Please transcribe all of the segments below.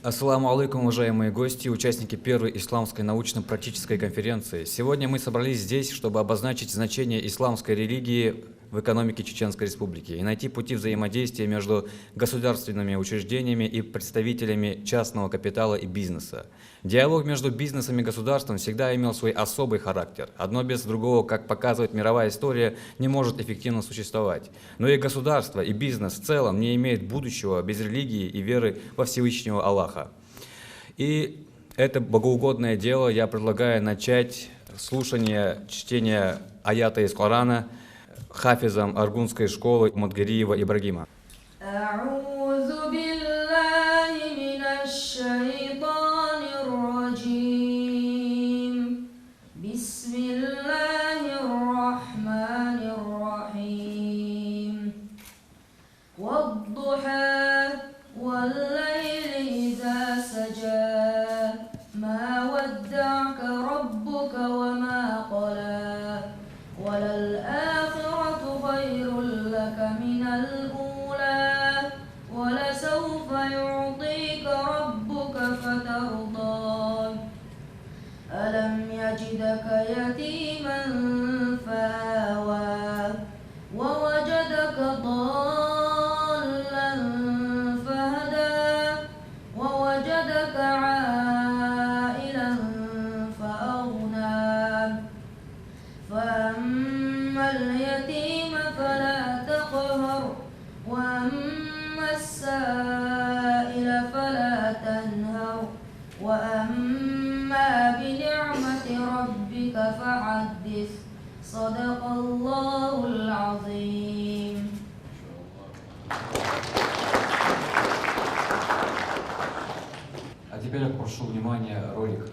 Ассаламу алейкум, уважаемые гости, участники первой исламской научно-практической конференции. Сегодня мы собрались здесь, чтобы обозначить значение исламской религии в экономике Чеченской Республики и найти пути взаимодействия между государственными учреждениями и представителями частного капитала и бизнеса. Диалог между бизнесом и государством всегда имел свой особый характер. Одно без другого, как показывает мировая история, не может эффективно существовать. Но и государство, и бизнес в целом не имеет будущего без религии и веры во Всевышнего Аллаха. И это богоугодное дело я предлагаю начать слушание чтения аята из Корана хафизом Аргунской школы Мадгариева Ибрагима. يتيما فآوى ووجدك ضالا فهدى ووجدك عائلا فأغنى فأما اليتيم فلا تقهر وأما السائل فلا تنهر وأما بنعمة ربك فحدث صدق الله العظيم. А теперь я прошу внимания ролик.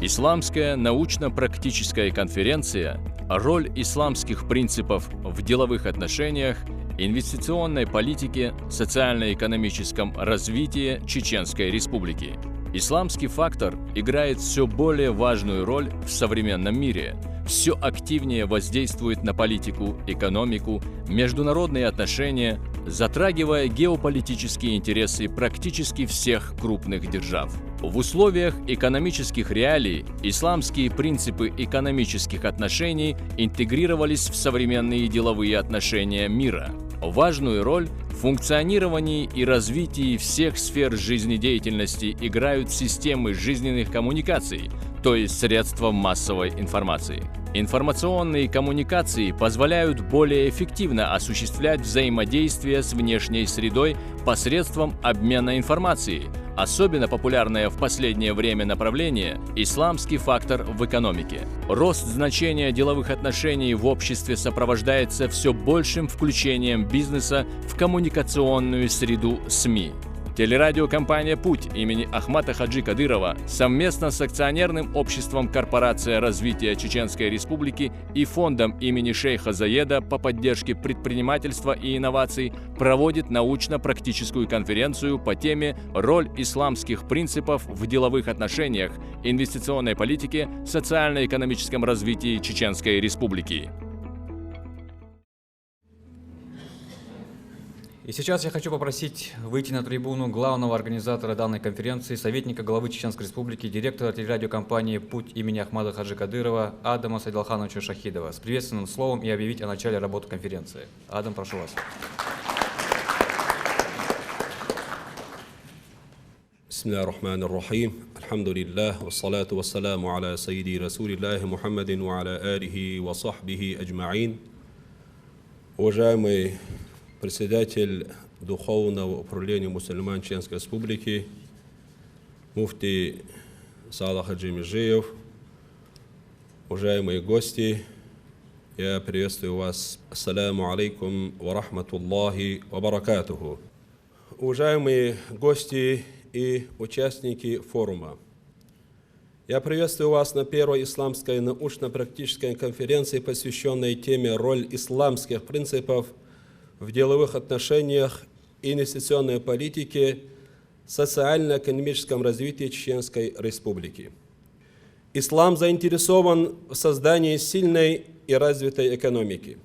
Исламская научно-практическая конференция «Роль исламских принципов в деловых отношениях, инвестиционной политике, социально-экономическом развитии Чеченской Республики». Исламский фактор играет все более важную роль в современном мире, все активнее воздействует на политику, экономику, международные отношения, затрагивая геополитические интересы практически всех крупных держав. В условиях экономических реалий исламские принципы экономических отношений интегрировались в современные деловые отношения мира. Важную роль в функционировании и развитии всех сфер жизнедеятельности играют системы жизненных коммуникаций, то есть средства массовой информации. Информационные коммуникации позволяют более эффективно осуществлять взаимодействие с внешней средой посредством обмена информацией. Особенно популярное в последнее время направление – исламский фактор в экономике. Рост значения деловых отношений в обществе сопровождается все большим включением бизнеса в коммуникационную среду СМИ. Телерадиокомпания «Путь» имени Ахмата Хаджи Кадырова совместно с акционерным обществом «Корпорация развития Чеченской Республики» и фондом имени шейха Заеда по поддержке предпринимательства и инноваций проводит научно-практическую конференцию по теме «Роль исламских принципов в деловых отношениях, инвестиционной политике, социально-экономическом развитии Чеченской Республики». И сейчас я хочу попросить выйти на трибуну главного организатора данной конференции, советника главы Чеченской Республики, директора телерадиокомпании «Путь» имени Ахмада Хаджи Кадырова Адама Сайдалхановича Шахидова с приветственным словом и объявить о начале работы конференции. Адам, прошу вас. Бисмиллахи рахмани рахим. Алхамдулиллах. Вассалату вассаламу аля сайиди Расулиллахи Мухаммадин ва аля алихи ва сахбихи аджмаин. Уважаемый председатель Духовного управления мусульман Чеченской Республики, муфти Саадат Хаджи Межиев, уважаемые гости, я приветствую вас. Ассаламу алейкум ва рахматуллахи ва баракатуху. Уважаемые гости и участники форума, я приветствую вас на первой исламской научно-практической конференции, посвященной теме «Роль исламских принципов в деловых отношениях и инвестиционной политике, социально-экономическом развитии Чеченской Республики. Ислам заинтересован в создании сильной и развитой экономики.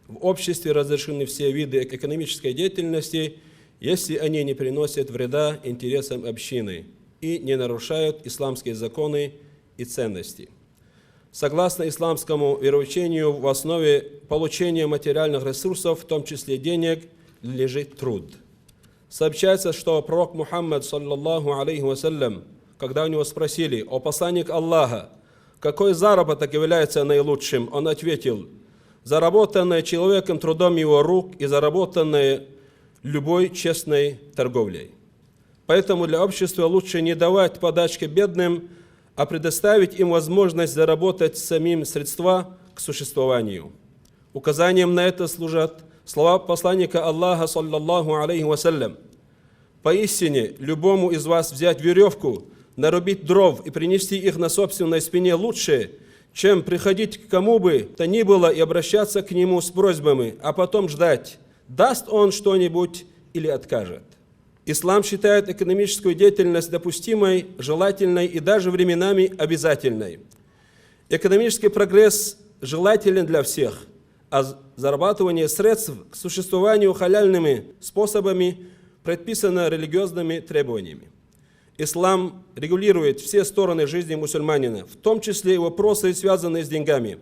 В обществе разрешены все виды экономической деятельности, если они не приносят вреда интересам общины и не нарушают исламские законы и ценности. Согласно исламскому вероучению, в основе получения материальных ресурсов, в том числе денег, лежит труд. Сообщается, что пророк Мухаммад, саллаллаху алейхи вассалям, когда у него спросили: «О посланник Аллаха, какой заработок является наилучшим?» Он ответил: «Заработанное человеком трудом его рук и заработанное любой честной торговлей». Поэтому для общества лучше не давать подачки бедным, а предоставить им возможность заработать самим средства к существованию. Указанием на это служат слова посланника Аллаха, саллаллаху алейхи вассалям: «Поистине, любому из вас взять веревку, нарубить дров и принести их на собственной спине лучше, чем приходить к кому бы то ни было и обращаться к нему с просьбами, а потом ждать, даст он что-нибудь или откажет». Ислам считает экономическую деятельность допустимой, желательной и даже временами обязательной. Экономический прогресс желателен для всех, а зарабатывание средств к существованию халяльными способами предписано религиозными требованиями. Ислам регулирует все стороны жизни мусульманина, в том числе и вопросы, связанные с деньгами.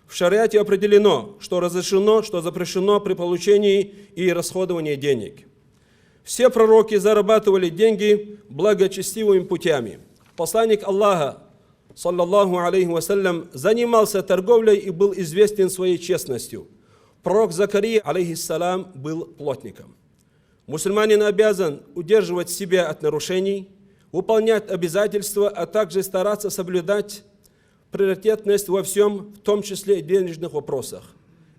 В шариате определено, что разрешено, что запрещено при получении и расходовании денег. Все пророки зарабатывали деньги благочестивыми путями. Посланник Аллаха, саллаллаху алейхи вассалям, занимался торговлей и был известен своей честностью. Пророк Закария, алейхиссалам, был плотником. Мусульманин обязан удерживать себя от нарушений, выполнять обязательства, а также стараться соблюдать приоритетность во всем, в том числе и денежных вопросах.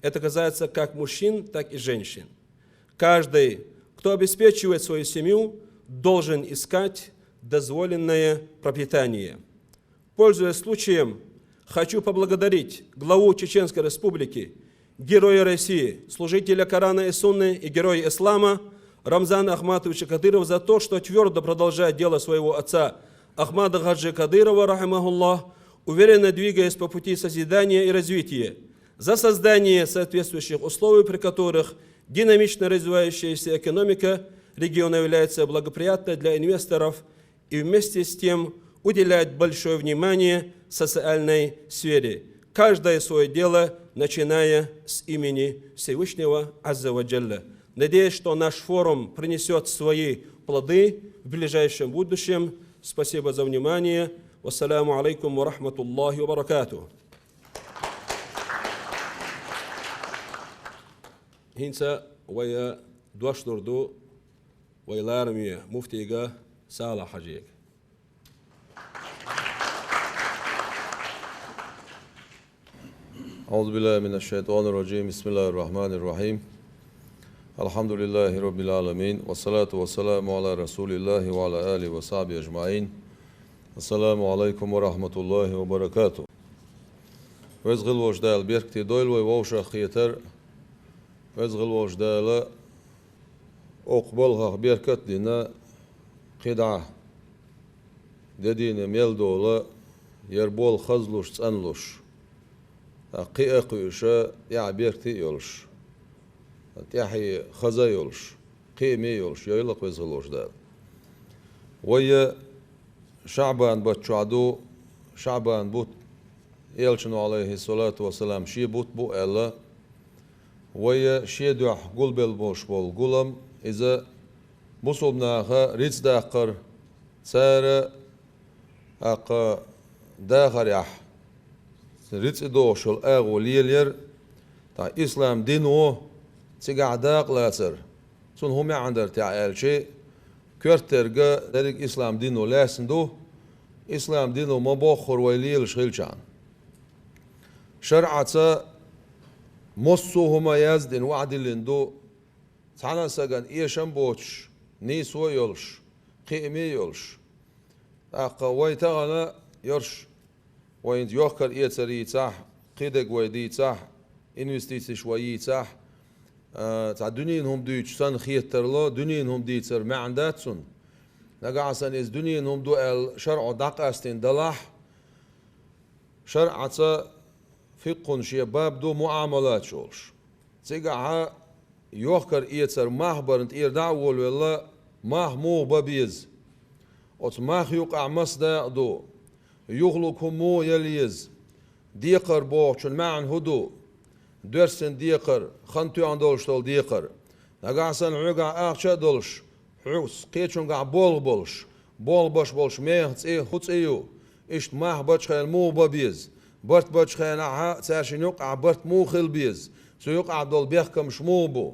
Это касается как мужчин, так и женщин. Каждый, кто обеспечивает свою семью, должен искать дозволенное пропитание. Пользуясь случаем, хочу поблагодарить главу Чеченской Республики, героя России, служителя Корана и Сунны и героя Ислама Рамзана Ахматовича Кадырова за то, что твердо продолжает дело своего отца Ахмада Хаджи Кадырова, рахимахуллах, уверенно двигаясь по пути созидания и развития, за создание соответствующих условий, при которых динамично развивающаяся экономика региона является благоприятной для инвесторов и вместе с тем уделяет большое внимание социальной сфере. Каждое свое дело, начиная с имени Всевышнего Азза ва Джалля. Надеюсь, что наш форум принесет свои плоды в ближайшем будущем. Спасибо за внимание. Вассаламу алейкум ва рахматуллахи ва баракатух. Hinsa waya duashturdu waylarmiya muftiga Sala Hajik. أعوذ بالله من الشيطان الرجيم بسم الله الرحمن الرحيم الحمد لله رب العالمين والصلاة والسلام على رسول الله وعلى آله وصحبه أجمعين السلام عليكم ورحمة الله وبركاته وزغل وجدال بيركتي دويل ووشا خيتر وزغل وجدال أقبلها بيركت دينا قدعة ددين ميلدولا يربول خزلوش تسأنلوش قيقيشا يعبيرتي يولش تيحي خزا يولش قيمي يولش يولق وزغلوش دال ويا شعبان بتشعدو شعبان بوت يلشنو عليه الصلاة والسلام شي بوت بو ألا ويا شي دوح قول بالبوش بول قولم إذا مصوبناها ريتس داقر سارة أقا داخر يح ريتس دوشل أغو ليلير تا إسلام دينو تيقع داق لاتر سون هم عندر تعال شيء كرترجا ذلك إسلام دينو لاسندو إسلام دينو ما بخور ويليل شغلشان شرعة مصو هما يزدن وعد لندو تعنا سجن إيشان بوتش نيسو يولش قيمي يولش أقوي تغنى يرش وين يوكر إيتري تاح قيدك ويدي تاح إنفستيسي شوي تاح تاع دنينهم ديتش سان خيتر لا دنينهم ديتر ما عنداتسون نقعسن إز دنيا نوم دو الشرع دقاستين دلح شرعة فقه شيء باب دو معاملات شولش تيقعها يوخر إيتر مهبرنت إير دعوة ولا مو ببيز أت ماه يقع مصدع دو يخلق مو يليز ديقر بوچن معن هدو درسن ديقر خنتو عندولش دول ديقر نقعسن عقع آخشا دولش حوس قيتشن قع بول بولش ميهت إيه خطس إيو إشت ماه بچخيل مو ببيز برت بچخيل عها تاشن يقع برت مو خل بيز سو يقع دول بيخكم شموبو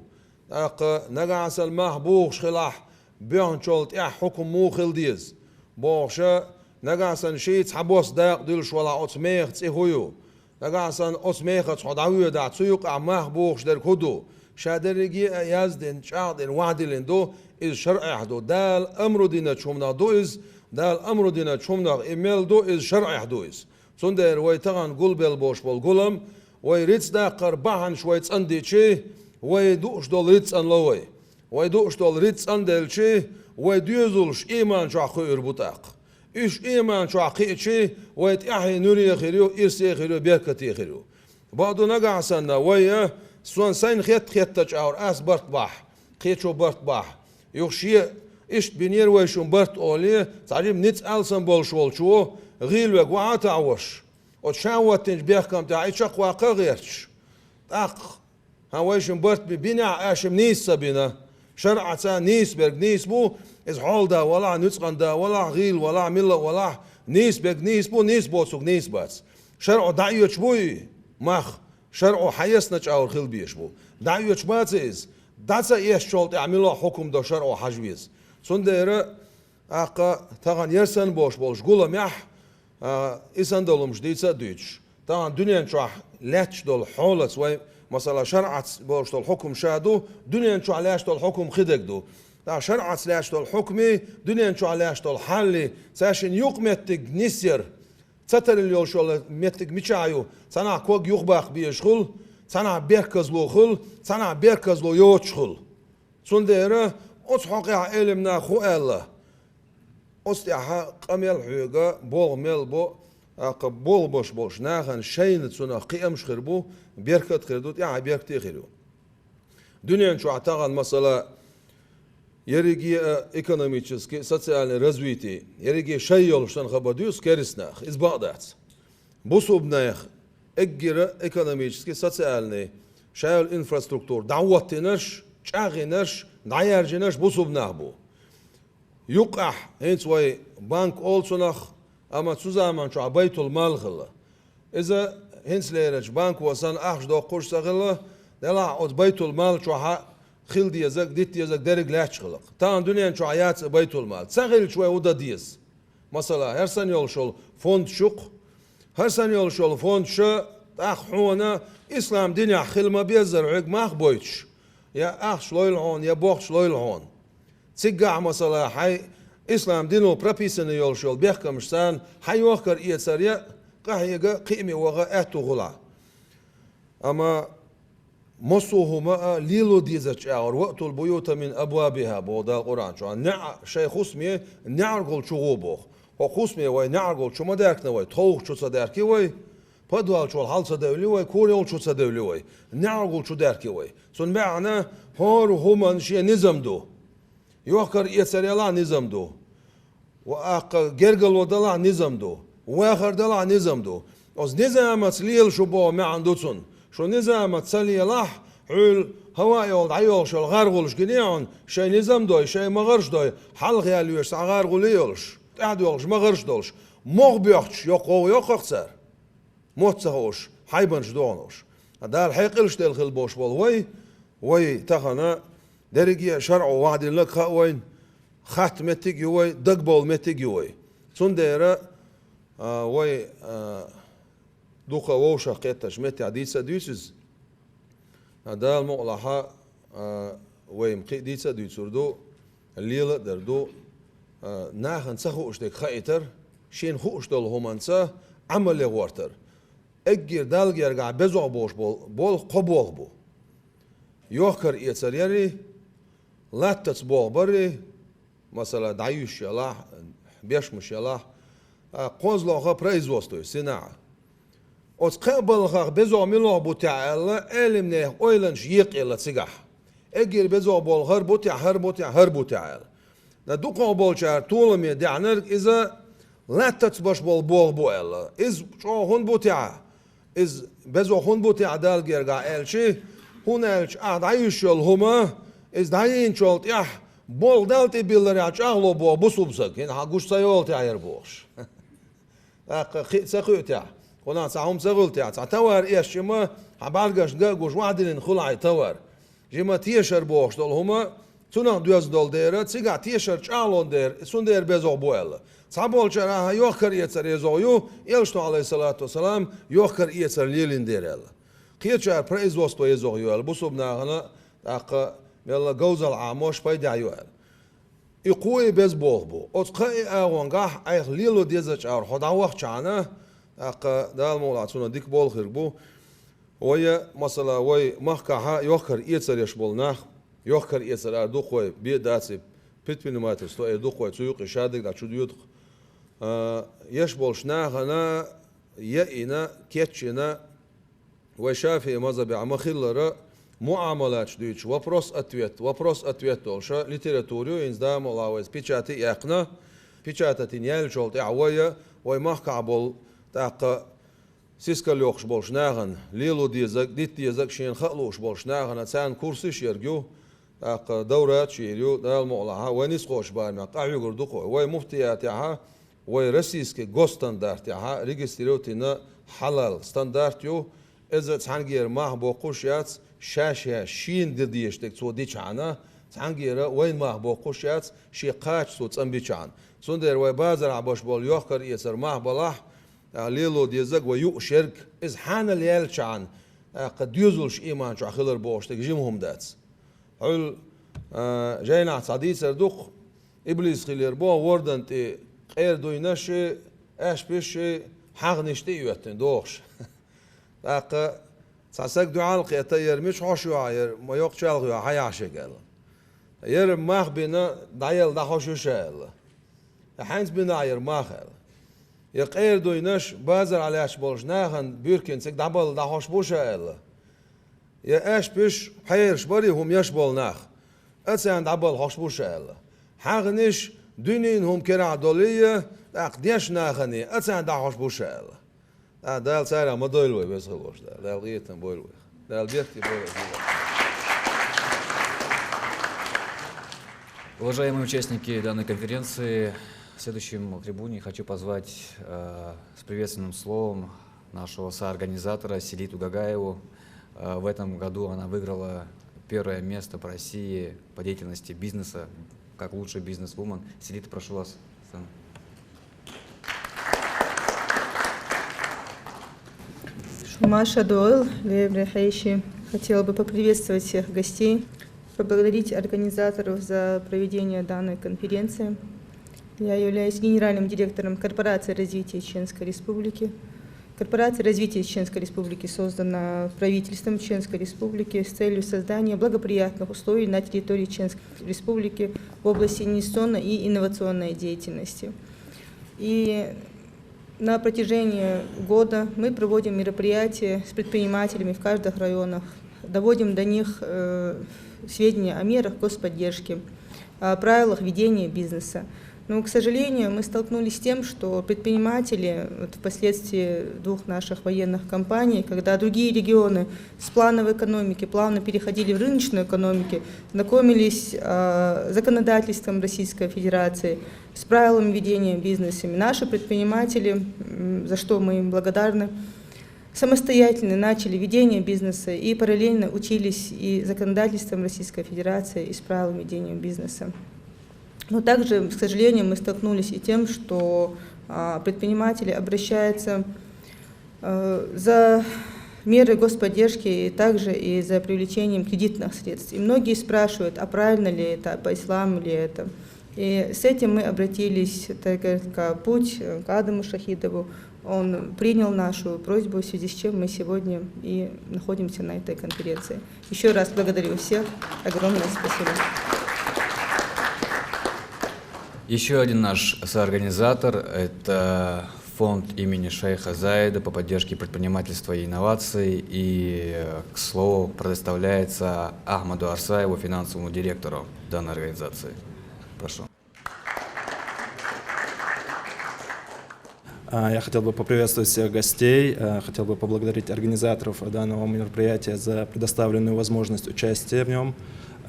نقعسن ماه بوخش خلاح بيهن شولت إح حكم مو خل ديز بوخشا نقعسن شيت حبوس داق دلش ولا أتميخت إيهويو نقعسن أتميخت حدعوية داع سو يقع ماه بوخش در كدو شادرگی یازدن چادن وعدلن دو از شرع دو دال امر دینه چومنا دو از دال امر دینه چومنا ایمیل دو از شرع دو از چون در وی تغن گل بل باش بول گلم وی ریتس دا قربان شویت اندی چی وی دوش دول ریتس ان لوی وی دوش دول ریتس اندل چی وی دیوزلش ایمان چا خیر بوتاق ایش ایمان چا خیر چی وی تیاهی نوری خیریو ایرسی خیریو بیرکتی خیریو بعدو نگعسن وی سوان سين خيت تجاور اس برت باح خيتشو برت باح يوشي اشت بنير ويشون برت اولي تعجب نيت السن بولشول شو غيل وقوا تعوش وتشاوت تنج بيحكم تاع يشق واقع غيرش اق ها ويشون برت ببناء اشم نيس سبينا شرعة نيس برق نيس بو از حول دا ولا نتقن دا ولا غيل ولا ملة ولا نيس برق نيس بو سوق نيس بس شرع دعيوش بوي مخ شرع حيس نجاور خل بيشبو دعيوش باتز داتا إيش شولت يعملوا حكم دا شرع حجويز سندير أقا تغن يرسن بولش قولم يح إسان دولمش ديتسا دويتش تغن دنيا نشوح لاتش دول حولت وي مثلا شرعت بولش دول حكم شادو دنيا نشوح لاش دول حكم خدك دو دا شرعت لاش دول حكمي دنيا نشوح لاش دول حالي ساشن يقمتك نسير تتر اليول شول متك ميشايو سنا كوغ يخبخ بيشخل سنا بيركزلو خل سنا بيركزلو يوتشخل سنديره اوس حقيا علمنا خو الله اوستيها قمل حيغا بول مل بو بول boş nahan şeyin suna qiyam şkhirbu berkat khirdut ya berkti khiru dünyanın şu atagan mesela yerigi ekonomически социальный развитие yerigi şey yoluştan xabadiyus kerisnakh iz Bagdad bu subnayx اجر экономически социальный şayol infrastruktur da'vatinash chag'inash dayarjinash bu subnakh bu يقع هنس وي بنك أولسونخ أما تزامن شو عبيت المال خلا إذا هنس ليرج بنك وصن أخش دو قرش خلا دلا عود بيت المال شو خل ديزك ديت ديزك درج لاش خلق تان دنيا شو عيات بيت المال سهل شوي ودا ديز مثلا هر سنة يولشول فوند شق هر سنة يولشول فوند شو أخ حونا إسلام دنيا خل ما بيزر عق ما بويتش يا أخ شلويل هون يا بوخ شلويل هون تيجع مثلا حي إسلام دينو برابيسن يولشول بيحكمشتان حي وخر إيتساريا قهيجا قيمة وغا أتو غلا أما مصوهما ليلو ديزج أور وقت البيوت من أبوابها بودا القرآن شو نع شيء خصمي نعرقل شغوبه هو خصمي وي نعرقل شو ما داركنا وي توخ شو صداركي وي بدوال شو الحال صدولي وي كوريول شو صدولي وي نعرقل شو داركي وي سن معنا هور هما شيء نظام دو يوخر يسري الله نظام دو وأق جرجل ودلا نظام دو وآخر دلا نظام دو أز نظام تسليل شو بو ما عندوتون شو نظام تسلي الله حول هواي ولد عيول شو الغرغلش جنيعون شيء نظام دوي شيء مغرش دوي حلق يالوش غرغليولش قاعد يولش مغرش دولش مغبيحش يقو يقخسر موتسهوش حيبنش دونوش دار حيقلش دل بوش بول وي تخنا درجي شرع وعد لك وين ختمتك يوي دقبول متك يوي سنديرة وي دوخا ووشا قيتش متي عديسة ديسز هذا المقلحة وي مقي ديسة ديسوردو الليلة دردو ناخن سخوش ديك خايتر شين خوش دول همانسا عمل لغورتر اجير دالجير قاع بزع بوش بول قبول بو يوخر يتسريري لا تتصبغ بري مثلا دعيش يلا بيش مش يلا قوزلوها производство سناعة وتقبل بزو ملو بتاع علمنا اويلنش يقل تسجح اجير بزو بول هر بتاع ندوق بول شار طول ما دعنر اذا لا تتبش بول بول از شو هون بتاع از بزو هون بتاع دال جرجع الشي هونالش عايش هما از داين شولت يح بول دالتي بيلر يا شغلو بو بوسوبسك هنا حقوش سيول تعير بوش سخوتيا هنا ساهم سغلتيا تعتور ايش ما حبارجش جوج وعدين خلعي تور جما تيشر بوش دول هما تنا دوز دول دير تسيغا تيشر شالون دير سوندير بزو بويل صابول شرا يوخر يتسر يزويو يلشتو عليه الصلاه والسلام يوخر يتسر ليلين ديرل قيتشار بريزوستو يزويو بوسوبنا هنا اق يلا جوزل عاموش بايدا يوال يقوي بز بوغبو اتقاي اونغاح اي ليلو ديزچ ار خدا وقت چانه اق دال مولا سونا ديك بول خربو ويا مثلا وي مخكا يوخر يتسر يشبولناخ يوخر يتسر دو خوي بي داتسي بيتبينماتس تو دو خوي تسوق شادك دا چوديوت يشبولشناخ انا يئنا كيتشنا وشافي مذهب عمخلره معاملات شديش вопрос ответ толша литературу издам лавез печати яхна печатати нел жолт авоя ой махка бол так сискалёхш болшнаган лилу дизак дит дизак шин халуш болшнаган ацан курсы шергю так дорат ширю дал молаха ванис хош барна qavyu gurdu ой муфтиятиха ой российский госстандартиха регистрирована халал стандартю إذا تعنجير ماه بوقوشيات شاشة شين دديشتك سو دي چانا تعنجير وين ماه بوقوشيات شي قاش سو تنبي چان سندر وي بازر عباش بول يوخر يسر ماه بلاح ليلو ديزق ويو شرك إز حان ليال چان قد يزلش إيمان شو خلر بوشتك جيمهم داتس هل جاينا صديق سردوق إبليس خلير بو وردن تي غير دوينش اش بيش حق نشتي يوتن دوخش اق ساسك دعاء القيتير مش حوش يعير ما يقشال يا حياشك ير ماخ بنا دايل دا حوش شال حينز بنا ير ماخ يقير دوينش بازر عليش بولجناهن بيركن سك دبل دا حوش بوشال يا اش بيش حيرش بري هم يشبولناخ اتسان دبل حوش بوشال حاغنش دينين هم كرا دوليه اقديش ناخني اتسان دا حوش بوشال دال سارة ما دويلوي بس خلوش دال غيتن بويلوي دال بيختي بويلوي. Уважаемые участники данной конференции, в следующем трибуне хочу позвать с приветственным словом нашего соорганизатора Селиту Гагаеву. В этом году она выиграла первое место по России по деятельности бизнеса, как лучший бизнес-вумен. Селита, прошу вас. Маша Дуэл, Лебре Хаиши, хотела бы поприветствовать всех гостей, поблагодарить организаторов за проведение данной конференции. Я являюсь генеральным директором Корпорации развития Чеченской Республики. Корпорация развития Чеченской Республики создана правительством Чеченской Республики с целью создания благоприятных условий на территории Чеченской Республики в области инвестиционной и инновационной деятельности. И на протяжении года мы проводим мероприятия с предпринимателями в каждых районах, доводим до них сведения о мерах господдержки, о правилах ведения бизнеса. Но, к сожалению, мы столкнулись с тем, что предприниматели впоследствии двух наших военных кампаний, когда другие регионы с плановой экономики плавно переходили в рыночную экономику, знакомились с законодательством Российской Федерации, с правилами ведения бизнеса. Наши предприниматели, за что мы им благодарны, самостоятельно начали ведение бизнеса и параллельно учились и законодательством Российской Федерации, и с правилами ведения бизнеса. Но также, к сожалению, мы столкнулись и тем, что предприниматели обращаются за меры господдержки и также и за привлечением кредитных средств. И многие спрашивают, а правильно ли это, по исламу ли это. И с этим мы обратились к путь к Адаму Шахидову. Он принял нашу просьбу, в связи с чем мы сегодня и находимся на этой конференции. Еще раз благодарю всех. Огромное спасибо. Еще один наш соорганизатор – это фонд имени шейха Заида по поддержке предпринимательства и инноваций. И, к слову, предоставляется Ахмаду Арсаеву, финансовому директору данной организации. Прошу. Я хотел бы поприветствовать всех гостей, хотел бы поблагодарить организаторов данного мероприятия за предоставленную возможность участия в нем.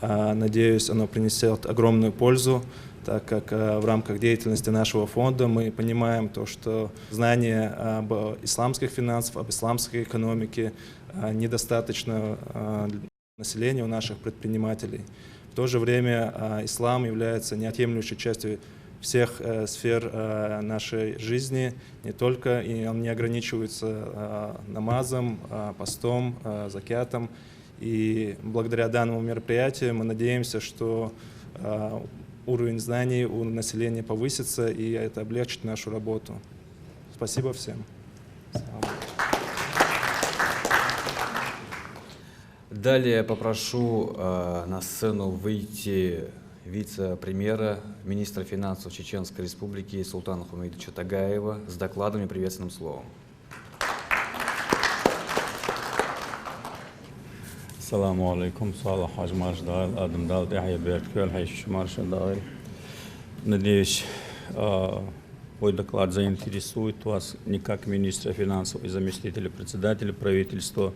Надеюсь, оно принесет огромную пользу, так как в рамках деятельности нашего фонда мы понимаем то, что знания об исламских финансах, об исламской экономике недостаточно для населения у наших предпринимателей. В то же время ислам является неотъемлющей частью всех сфер нашей жизни, не только, и он не ограничивается намазом, постом, закятом. И благодаря данному мероприятию мы надеемся, что уровень знаний у населения повысится, и это облегчит нашу работу. Спасибо всем. Далее попрошу на сцену выйти вице-премьера, министра финансов Чеченской Республики Султана Хумейдовича Тагаева с докладом и приветственным словом. Assalamu alaikum, Салах Хаджмаш Дайл, Адам Даут, Яхья Берткёль, Хайшмар Шадайл. Надеюсь, мой доклад заинтересует вас не как министра финансов и заместителя председателя правительства,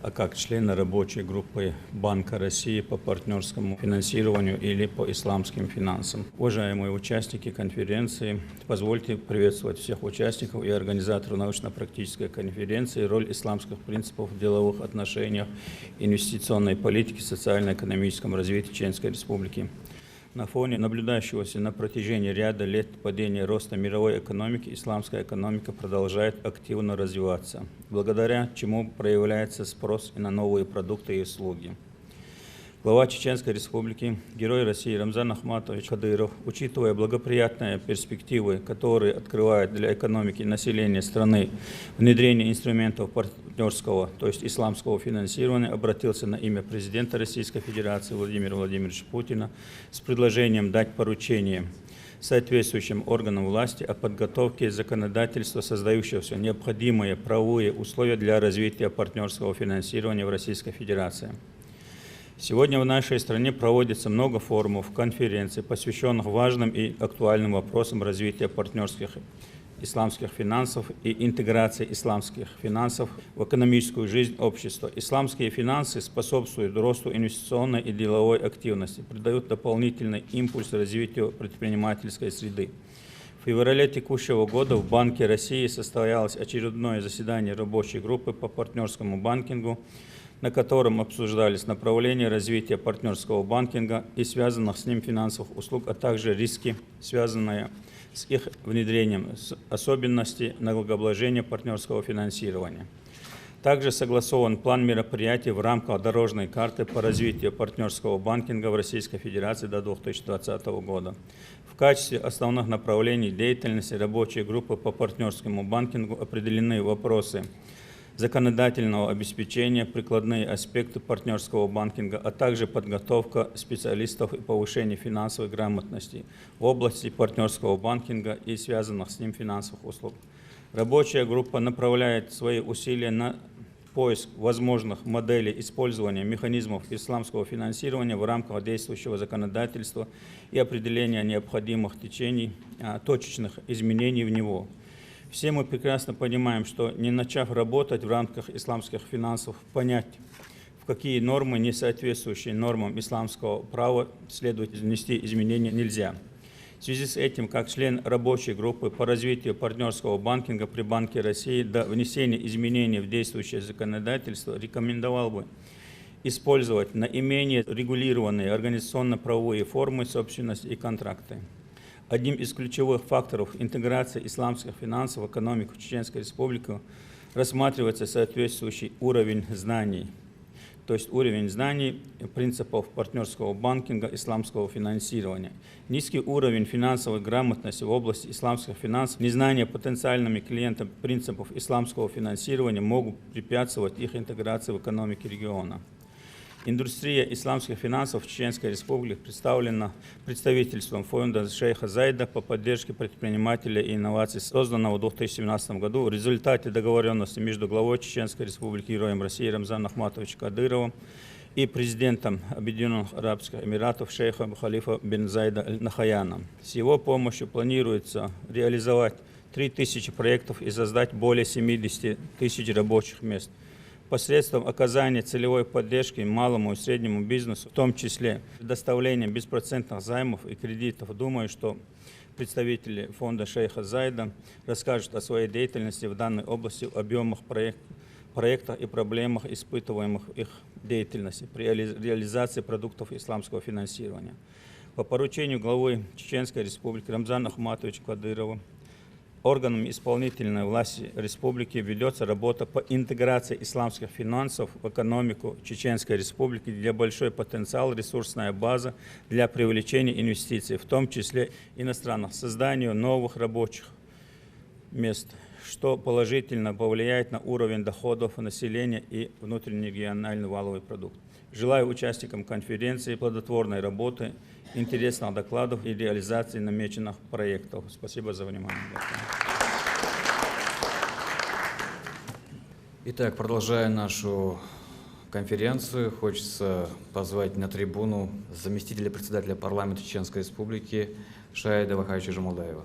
а как члена рабочей группы Банка России по партнерскому финансированию или по исламским финансам. Уважаемые участники конференции, позвольте приветствовать всех участников и организаторов научно-практической конференции «Роль исламских принципов в деловых отношениях, инвестиционной политике, социально-экономическом развитии Чеченской Республики». На фоне наблюдающегося на протяжении ряда лет падения роста мировой экономики, исламская экономика продолжает активно развиваться, благодаря чему проявляется спрос и на новые продукты и услуги. Глава Чеченской Республики, герой России Рамзан Ахматович Кадыров, учитывая благоприятные перспективы, которые открывают для экономики и населения страны внедрение инструментов партнерского, то есть исламского финансирования, обратился на имя президента Российской Федерации Владимира Владимировича Путина с предложением дать поручение соответствующим органам власти о подготовке законодательства, создающего все необходимые правовые условия для развития партнерского финансирования в Российской Федерации. Сегодня в нашей стране проводится много форумов, конференций, посвященных важным и актуальным вопросам развития партнерских исламских финансов и интеграции исламских финансов в экономическую жизнь общества. Исламские финансы способствуют росту инвестиционной и деловой активности, придают дополнительный импульс развитию предпринимательской среды. В феврале текущего года в Банке России состоялось очередное заседание рабочей группы по партнерскому банкингу, на котором обсуждались направления развития партнерского банкинга и связанных с ним финансовых услуг, а также риски, связанные с их внедрением, особенности налогообложения партнерского финансирования. Также согласован план мероприятий в рамках дорожной карты по развитию партнерского банкинга в Российской Федерации до 2020 года. В качестве основных направлений деятельности рабочей группы по партнерскому банкингу определены вопросы законодательного обеспечения, прикладные аспекты партнерского банкинга, а также подготовка специалистов и повышение финансовой грамотности в области партнерского банкинга и связанных с ним финансовых услуг. Рабочая группа направляет свои усилия на поиск возможных моделей использования механизмов исламского финансирования в рамках действующего законодательства и определения необходимых точечных изменений в него. Все мы прекрасно понимаем, что не начав работать в рамках исламских финансов, понять, в какие нормы, не соответствующие нормам исламского права, следует внести изменения нельзя. В связи с этим, как член рабочей группы по развитию партнерского банкинга при Банке России до внесения изменений в действующее законодательство рекомендовал бы использовать наименее регулированные организационно-правовые формы собственности и контракты. Одним из ключевых факторов интеграции исламских финансов в экономику Чеченской Республики рассматривается соответствующий уровень знаний, то есть уровень знаний принципов партнерского банкинга, исламского финансирования. Низкий уровень финансовой грамотности в области исламских финансов, незнание потенциальными клиентами принципов исламского финансирования могут препятствовать их интеграции в экономике региона. Индустрия исламских финансов в Чеченской Республике представлена представительством фонда шейха Зайда по поддержке предпринимателей и инноваций, созданного в 2017 году в результате договоренности между главой Чеченской Республики, героем России Рамзаном Ахматовичем Кадыровым и президентом Объединенных Арабских Эмиратов шейхом Халифа бин Зайда аль Нахаяном. С его помощью планируется реализовать 3000 проектов и создать более 70 тысяч рабочих мест. Посредством оказания целевой поддержки малому и среднему бизнесу, в том числе предоставлением беспроцентных займов и кредитов. Думаю, что представители фонда шейха Зайда расскажут о своей деятельности в данной области, в объемах проектах и проблемах, испытываемых их деятельности при реализации продуктов исламского финансирования. По поручению главы Чеченской Республики Рамзана Ахматовича Кадырова органами исполнительной власти республики ведется работа по интеграции исламских финансов в экономику Чеченской Республики, где большой потенциал, ресурсная база для привлечения инвестиций, в том числе иностранных, созданию новых рабочих мест, что положительно повлияет на уровень доходов населения и внутренний региональный валовый продукт. Желаю участникам конференции плодотворной работы, интересных докладов и реализации намеченных проектов. Спасибо за внимание. Итак, продолжая нашу конференцию, хочется позвать на трибуну заместителя председателя парламента Чеченской Республики Шаида Вахаевича Жамалдаева.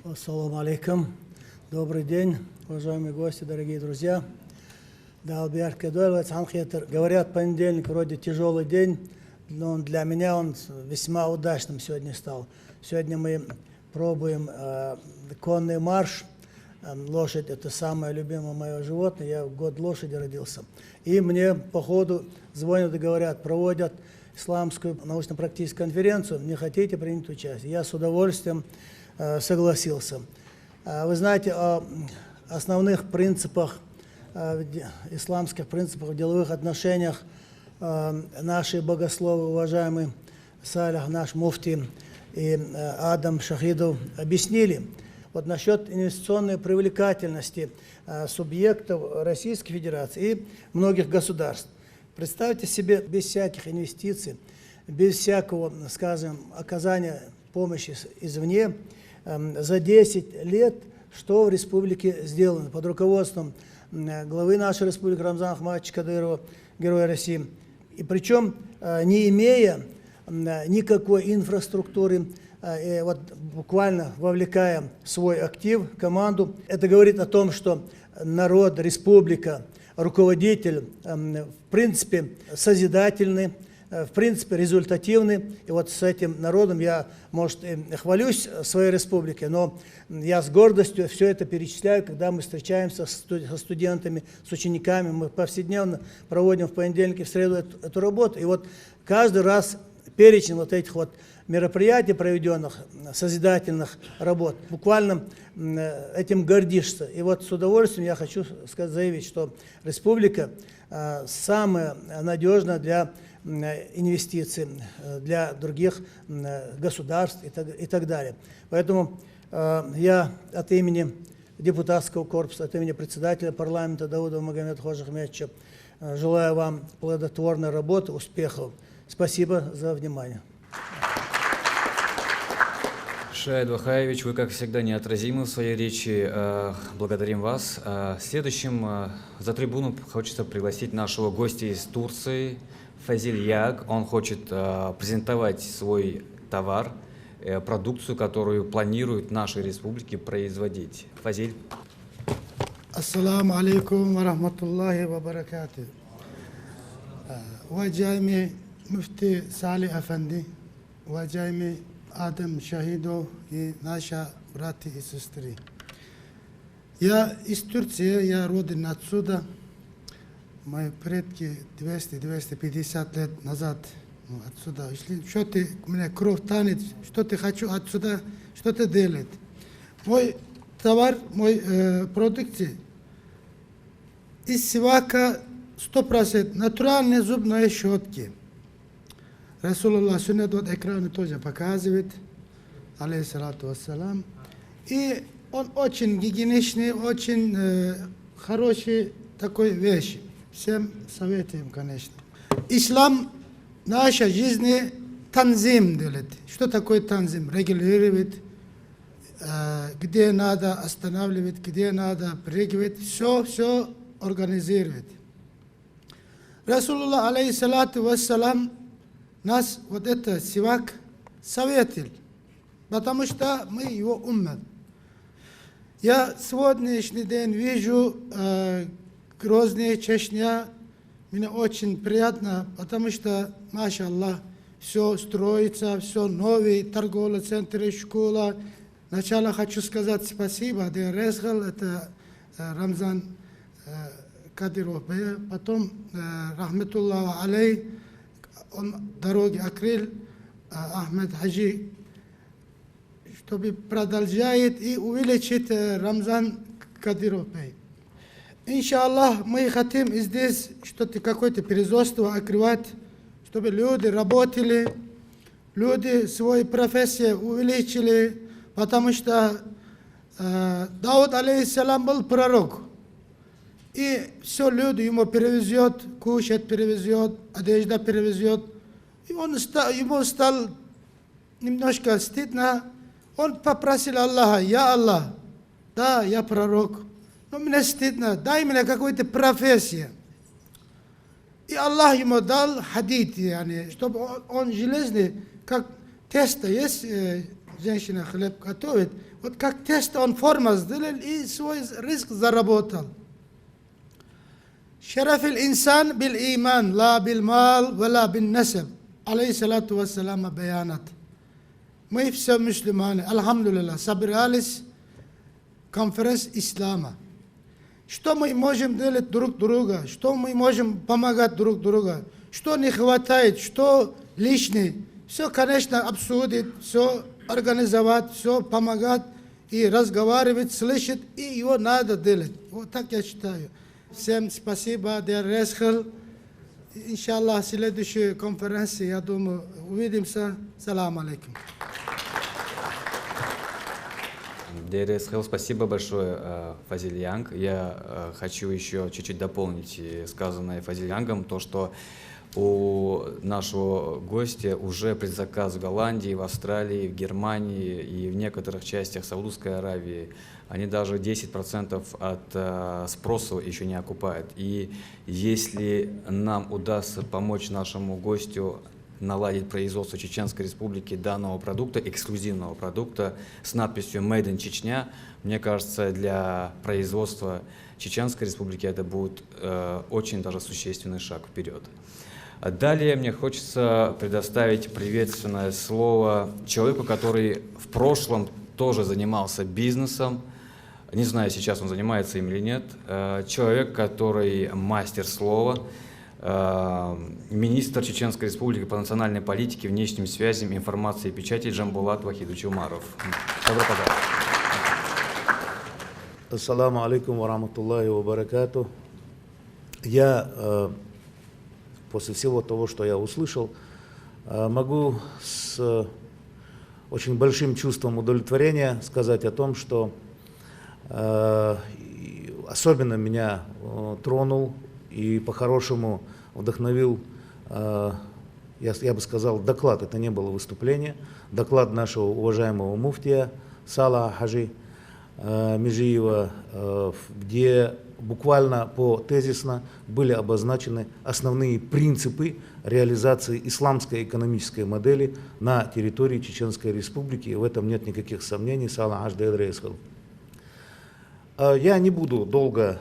Ассаламу алейкум. Добрый день, уважаемые гости, дорогие друзья. Говорят, понедельник вроде тяжелый день, но для меня он весьма удачным сегодня стал. Сегодня мы пробуем конный марш. Лошадь — это самое любимое мое животное. Я в год лошади родился. И мне по ходу звонят и говорят, проводят исламскую научно-практическую конференцию. Не хотите принять участие? Я с удовольствием согласился. Вы знаете о основных принципах, исламских принципах в деловых отношениях наши богословы, уважаемый Салих, наш муфти и Адам Шахидов объяснили. Вот насчет инвестиционной привлекательности субъектов Российской Федерации и многих государств. Представьте себе, без всяких инвестиций, без всякого, скажем, оказания помощи извне, за 10 лет, что в республике сделано под руководством главы нашей республики Рамзана Ахматовича Кадырова, героя России. И причем не имея никакой инфраструктуры, вот буквально вовлекая свой актив, команду. Это говорит о том, что народ, республика, руководитель в принципе созидательный, в принципе результативный. И вот с этим народом я, может, и хвалюсь своей республике, но я с гордостью все это перечисляю, когда мы встречаемся со студентами, с учениками. Мы повседневно проводим в понедельник и в среду эту работу. И вот каждый раз перечень вот этих вот мероприятий, проведенных, созидательных работ, буквально этим гордишься. И вот с удовольствием я хочу заявить, что республика самая надежная для инвестиций, для других государств и так далее. Поэтому я от имени депутатского корпуса, от имени председателя парламента Даудова Магомеда Ходжи Ахмедовича желаю вам плодотворной работы, успехов. Спасибо за внимание. Шаид Вахаевич, вы, как всегда, неотразимы в своей речи. Благодарим вас. Следующим за трибуну хочется пригласить нашего гостя из Турции, Фазиль Яг. Он хочет презентовать свой товар, продукцию, которую планирует нашей республике производить. Фазиль. Ассаламу алейкум ва рахматуллахи ва баракатух. Уважаемый муфти Салих Афенди, уважаемый Адам Шахидов и наши братья и сестры. Я из Турции, я родом отсюда. Мои предки 200-250 лет назад отсюда ушли. Что-то, у меня кровь тянет, что-то хочу отсюда, что-то делать. Мой товар, мой продукция из сивака 100% натуральные зубные щетки. Расулуллах суннат вот экраны тоже показывает, алейхиссалату вассалам. И он очень гигиеничный, очень хороший такой вещи. Всем советуем, конечно. Ислам наша жизнь танзим делает. Что такое танзим? Регулирует, где надо останавливать, где надо прыгивать, все организирует. Расулуллах, алейхиссалату вассалам, нас вот это сивак советовал, потому что мы его уммат. Я сегодняшний день вижу Грозный, Чечня, мне очень приятно, потому что, маша Аллах, все строится, все новые торговые центры, школа. Сначала хочу сказать спасибо, Ден Резгал, это Рамзан Кадиров, потом Рахметуллах Алей, он дороги открыл, Ахмед Хаджи, чтобы продолжает и увеличит Рамзан Кадиров. Иншаллах, мы хотим здесь что-то, какое-то производство открывать, чтобы люди работали, люди свою профессию увеличили, потому что Дауд, алейхиссалам, был пророк. И все люди ему перевезет, кушать перевезет, одежда перевезет. И ему стало немножко стыдно. Он попросил Аллаха: «Я Аллах, да, я пророк, но мне стыдно, дай мне какую-то профессию». И Аллах ему дал хадид, чтобы он железный, как тесто, есть женщина хлеб готовит, вот как тесто он форму сделал и свой риск заработал. شرف الإنسان بالإيمان لا بالمال ولا بالنسب عليه الصلاة والسلام بيانات. Мы все мусульмане, альхамдулилlah, собрались в конференции ислама. Что мы можем делать друг друга, что мы можем помогать друг другу, что не хватает, что лишнее. Все, конечно, обсудить, все организовать, все помогать и разговаривать, слышать, и его надо делать. Вот так я считаю. Всем спасибо, Ден Резгал. Иншаллах, в следующей конференции, я думаю, увидимся. Салам алейкум. Ден Резгал, спасибо большое, Фазиль Янг. Я хочу еще чуть-чуть дополнить сказанное Фазиль Янгом, то, что у нашего гостя уже предзаказ в Голландии, в Австралии, в Германии и в некоторых частях Саудовской Аравии. Они даже 10% от спроса еще не окупают. И если нам удастся помочь нашему гостю наладить производство Чеченской Республики данного продукта, эксклюзивного продукта с надписью «Made in Чечня», мне кажется, для производства Чеченской Республики это будет очень даже существенный шаг вперед. Далее мне хочется предоставить приветственное слово человеку, который в прошлом тоже занимался бизнесом. Не знаю, сейчас он занимается им или нет. Человек, который мастер слова, министр Чеченской Республики по национальной политике, внешним связям, информации и печати Джамбулат Вахидович Умаров. Добро пожаловать. Ассаламу алейкум ва рахматуллахи ва баракату. Я после всего того, что я услышал, могу с очень большим чувством удовлетворения сказать о том, что особенно меня тронул и по-хорошему вдохновил, я бы сказал, доклад, это не было выступление, доклад нашего уважаемого муфтия Салаха Хаджи Межиева, где буквально тезисно были обозначены основные принципы реализации исламской экономической модели на территории Чеченской Республики, и в этом нет никаких сомнений. Салах Аш-Ден-Резгал. Я не буду долго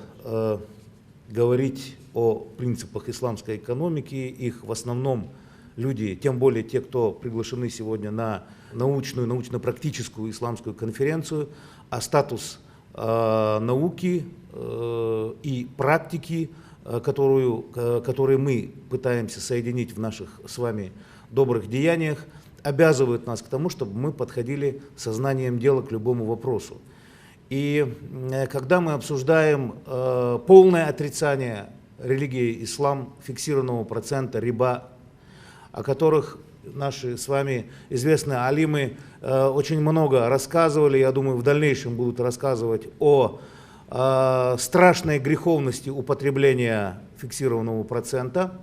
говорить о принципах исламской экономики, их в основном люди, тем более те, кто приглашены сегодня на научно-практическую исламскую конференцию, а статус науки и практики, которые мы пытаемся соединить в наших с вами добрых деяниях, обязывают нас к тому, чтобы мы подходили сознанием дела к любому вопросу. И когда мы обсуждаем полное отрицание религии ислам, фиксированного процента, риба, о которых наши с вами известные алимы очень много рассказывали, я думаю, в дальнейшем будут рассказывать о страшной греховности употребления фиксированного процента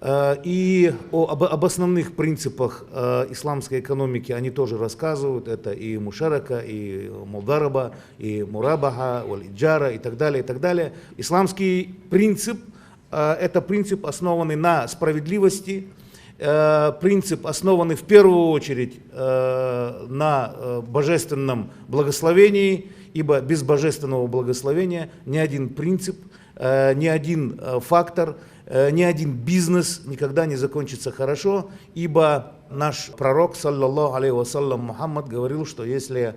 и об основных принципах исламской экономики они тоже рассказывают. Это и мушарака, и мудараба, и мурабаха, валиджара и так далее, и так далее. Исламский принцип – это принцип, основанный на справедливости, принцип, основанный в первую очередь на божественном благословении, ибо без божественного благословения ни один принцип, ни один фактор, ни один бизнес никогда не закончится хорошо, ибо наш пророк, саллаллаху алейхи вассалям, Мухаммад, говорил, что если,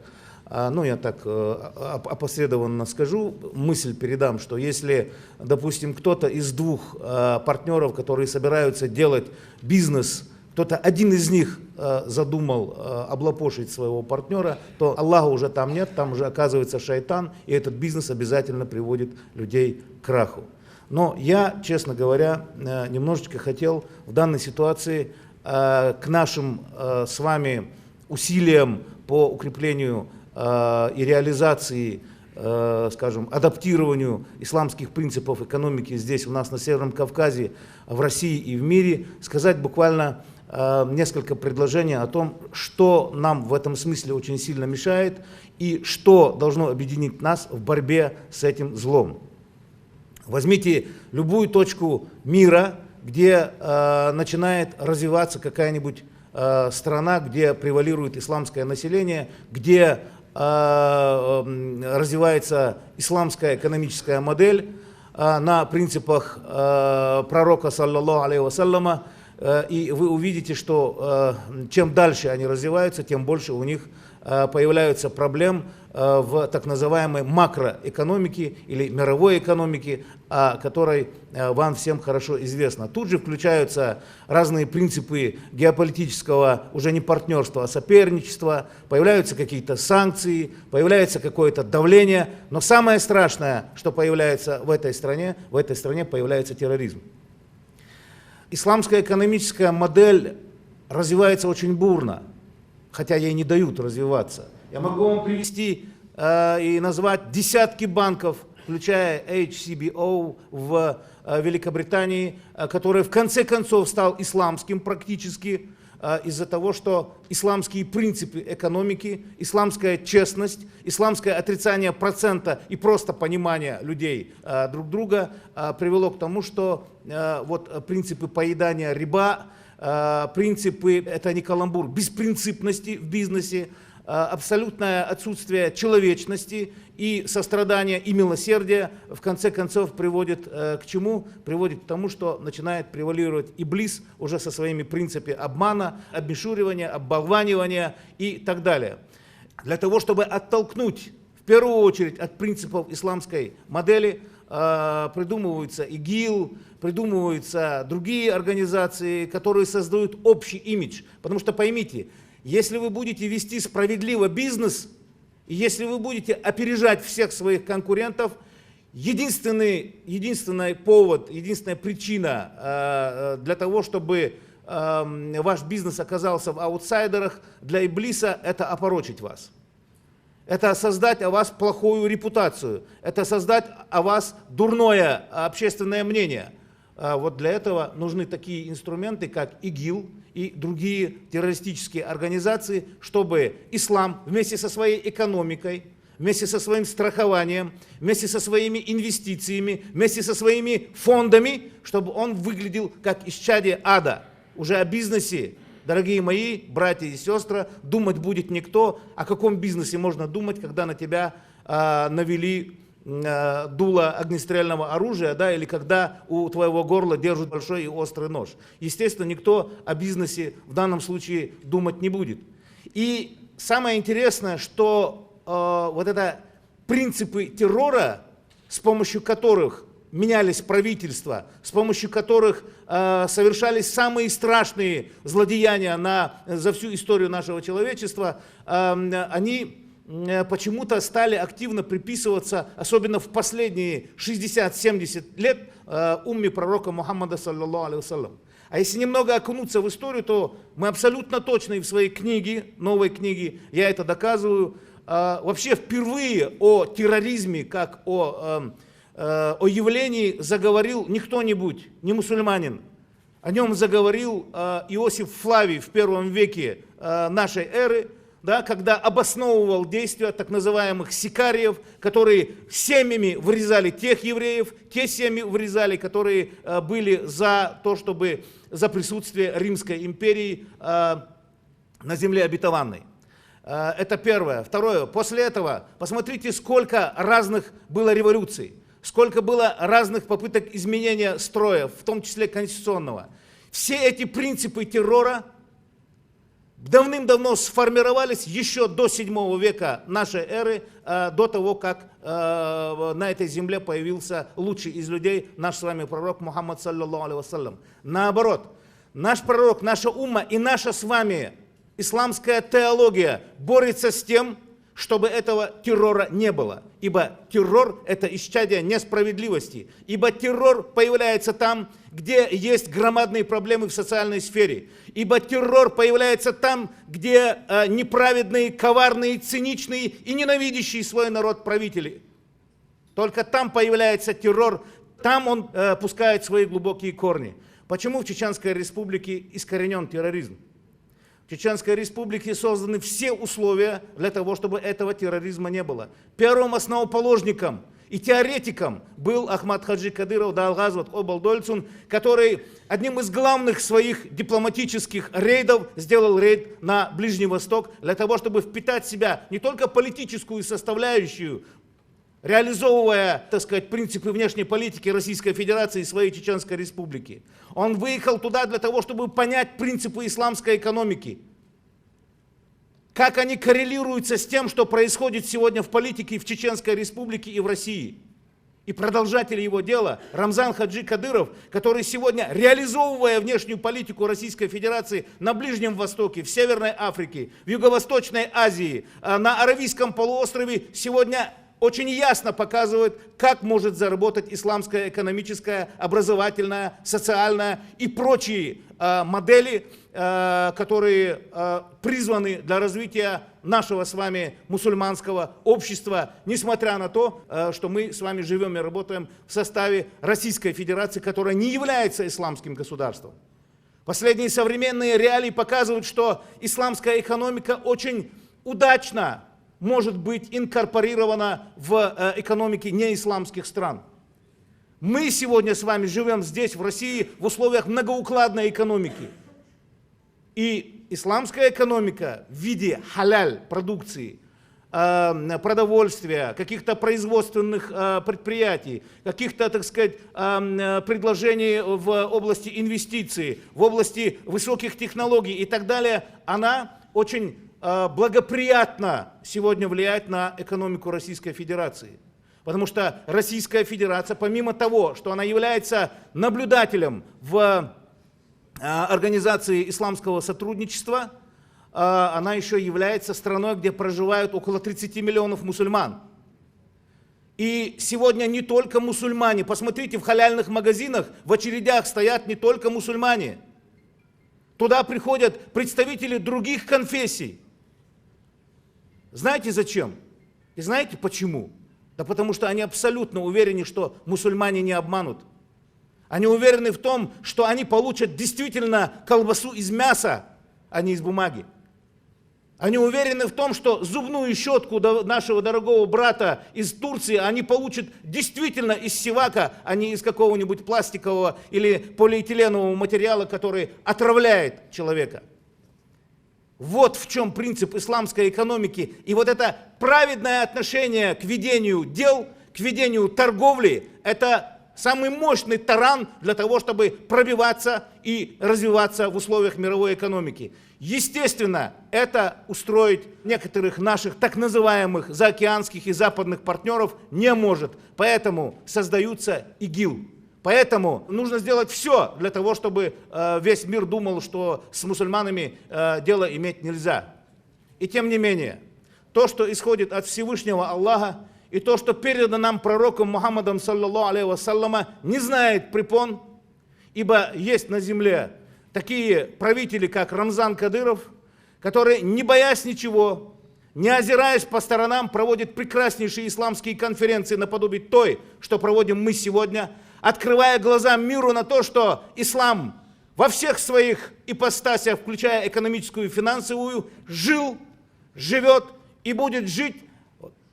ну я так опосредованно скажу, мысль передам, что если, допустим, кто-то из двух партнеров, которые собираются делать бизнес, кто-то один из них задумал облапошить своего партнера, то Аллаха уже там нет, там уже оказывается шайтан, и этот бизнес обязательно приводит людей к краху. Но я, честно говоря, немножечко хотел в данной ситуации к нашим с вами усилиям по укреплению и реализации, скажем, адаптированию исламских принципов экономики здесь у нас на Северном Кавказе, в России и в мире, сказать буквально несколько предложений о том, что нам в этом смысле очень сильно мешает и что должно объединить нас в борьбе с этим злом. Возьмите любую точку мира, где начинает развиваться какая-нибудь страна, где превалирует исламское население, где развивается исламская экономическая модель на принципах пророка, саллаллаху алейхи вассаляма, и вы увидите, что чем дальше они развиваются, тем больше у них появляются проблем в так называемой макроэкономике или мировой экономике, о которой вам всем хорошо известно. Тут же включаются разные принципы геополитического уже не партнерства, а соперничества, появляются какие-то санкции, появляется какое-то давление, но самое страшное, что появляется в этой стране появляется терроризм. Исламская экономическая модель развивается очень бурно, хотя ей не дают развиваться. Я могу вам привести и назвать десятки банков, включая HCBO в Великобритании, который в конце концов стал исламским практически из-за того, что исламские принципы экономики, исламская честность, исламское отрицание процента и просто понимание людей друг друга привело к тому, что вот принципы поедания риба, принципы, это не каламбур, беспринципности в бизнесе, абсолютное отсутствие человечности и сострадания и милосердия в конце концов приводит к чему? Приводит к тому, что начинает превалировать иблис уже со своими принципами обмана, обмешуривания, оболванивания и так далее. Для того, чтобы оттолкнуть в первую очередь от принципов исламской модели, придумываются ИГИЛ, придумываются другие организации, которые создают общий имидж. Потому что поймите, если вы будете вести справедливо бизнес, и если вы будете опережать всех своих конкурентов, единственный повод, единственная причина для того, чтобы ваш бизнес оказался в аутсайдерах для иблиса, это опорочить вас. Это создать о вас плохую репутацию, это создать о вас дурное общественное мнение. Вот для этого нужны такие инструменты, как ИГИЛ и другие террористические организации, чтобы ислам вместе со своей экономикой, вместе со своим страхованием, вместе со своими инвестициями, вместе со своими фондами, чтобы он выглядел как исчадие ада. Уже о бизнесе, дорогие мои братья и сестры, думать будет никто. О каком бизнесе можно думать, когда на тебя навели дуло огнестрельного оружия, да, или когда у твоего горла держат большой и острый нож. Естественно, никто о бизнесе в данном случае думать не будет. И самое интересное, что вот это принципы террора, с помощью которых менялись правительства, с помощью которых совершались самые страшные злодеяния за всю историю нашего человечества, они почему-то стали активно приписываться, особенно в последние 60-70 лет, умме пророка Мухаммада, саллаллаху алейхи вассалям. А если немного окунуться в историю, то мы абсолютно точно и в своей книге, новой книге, я это доказываю, вообще впервые о терроризме, как о явлении заговорил не кто-нибудь, не мусульманин. О нем заговорил Иосиф Флавий в первом веке нашей эры, да, когда обосновывал действия так называемых сикариев, которые семьями вырезали тех евреев, те семьи вырезали, которые были за то, чтобы за присутствие Римской империи на земле обетованной. Это первое. Второе. После этого посмотрите, сколько разных было революций, сколько было разных попыток изменения строя, в том числе конституционного. Все эти принципы террора давным-давно сформировались еще до 7 века нашей эры, до того, как на этой земле появился лучший из людей, наш с вами пророк Мухаммад, саллаллаху алейхи вассалям. Наоборот, наш пророк, наша умма и наша с вами исламская теология борется с тем, чтобы этого террора не было. Ибо террор – это исчадие несправедливости. Ибо террор появляется там, где есть громадные проблемы в социальной сфере. Ибо террор появляется там, где неправедные, коварные, циничные и ненавидящие свой народ правители. Только там появляется террор, там он пускает свои глубокие корни. Почему в Чеченской Республике искоренен терроризм? В Чеченской Республике созданы все условия для того, чтобы этого терроризма не было. Первым основоположником и теоретиком был Ахмад Хаджи Кадыров Далгазват Обалдольцун, который одним из главных своих дипломатических рейдов сделал рейд на Ближний Восток для того, чтобы впитать в себя не только политическую составляющую, реализовывая, так сказать, принципы внешней политики Российской Федерации и своей Чеченской Республики. Он выехал туда для того, чтобы понять принципы исламской экономики. Как они коррелируются с тем, что происходит сегодня в политике в Чеченской Республике и в России. И продолжатель его дела Рамзан Хаджи Кадыров, который сегодня, реализовывая внешнюю политику Российской Федерации на Ближнем Востоке, в Северной Африке, в Юго-Восточной Азии, на Аравийском полуострове, сегодня очень ясно показывает, как может заработать исламская экономическая, образовательная, социальная и прочие модели, которые призваны для развития нашего с вами мусульманского общества, несмотря на то, что мы с вами живем и работаем в составе Российской Федерации, которая не является исламским государством. Последние современные реалии показывают, что исламская экономика очень удачно может быть инкорпорирована в экономике неисламских стран. Мы сегодня с вами живем здесь, в России, в условиях многоукладной экономики. И исламская экономика в виде халяль продукции, продовольствия, каких-то производственных предприятий, каких-то, так сказать, предложений в области инвестиций, в области высоких технологий и так далее, она очень благоприятно сегодня влияет на экономику Российской Федерации. Потому что Российская Федерация, помимо того, что она является наблюдателем в Организации исламского сотрудничества, она еще является страной, где проживают около 30 миллионов мусульман. И сегодня не только мусульмане. Посмотрите, в халяльных магазинах в очередях стоят не только мусульмане. Туда приходят представители других конфессий. Знаете зачем? И знаете почему? Да потому что они абсолютно уверены, что мусульмане не обманут. Они уверены в том, что они получат действительно колбасу из мяса, а не из бумаги. Они уверены в том, что зубную щетку нашего дорогого брата из Турции они получат действительно из сивака, а не из какого-нибудь пластикового или полиэтиленового материала, который отравляет человека. Вот в чем принцип исламской экономики. И вот это праведное отношение к ведению дел, к ведению торговли, это самый мощный таран для того, чтобы пробиваться и развиваться в условиях мировой экономики. Естественно, это устроить некоторых наших так называемых заокеанских и западных партнеров не может. Поэтому создаются ИГИЛ. Поэтому нужно сделать все для того, чтобы весь мир думал, что с мусульманами дело иметь нельзя. И тем не менее, то, что исходит от Всевышнего Аллаха, и то, что передано нам пророком Мухаммадом, саллаллаху алейхи вассаляма, не знает препон, ибо есть на земле такие правители, как Рамзан Кадыров, который, не боясь ничего, не озираясь по сторонам, проводит прекраснейшие исламские конференции наподобие той, что проводим мы сегодня, открывая глаза миру на то, что ислам во всех своих ипостасях, включая экономическую и финансовую, жил, живет и будет жить,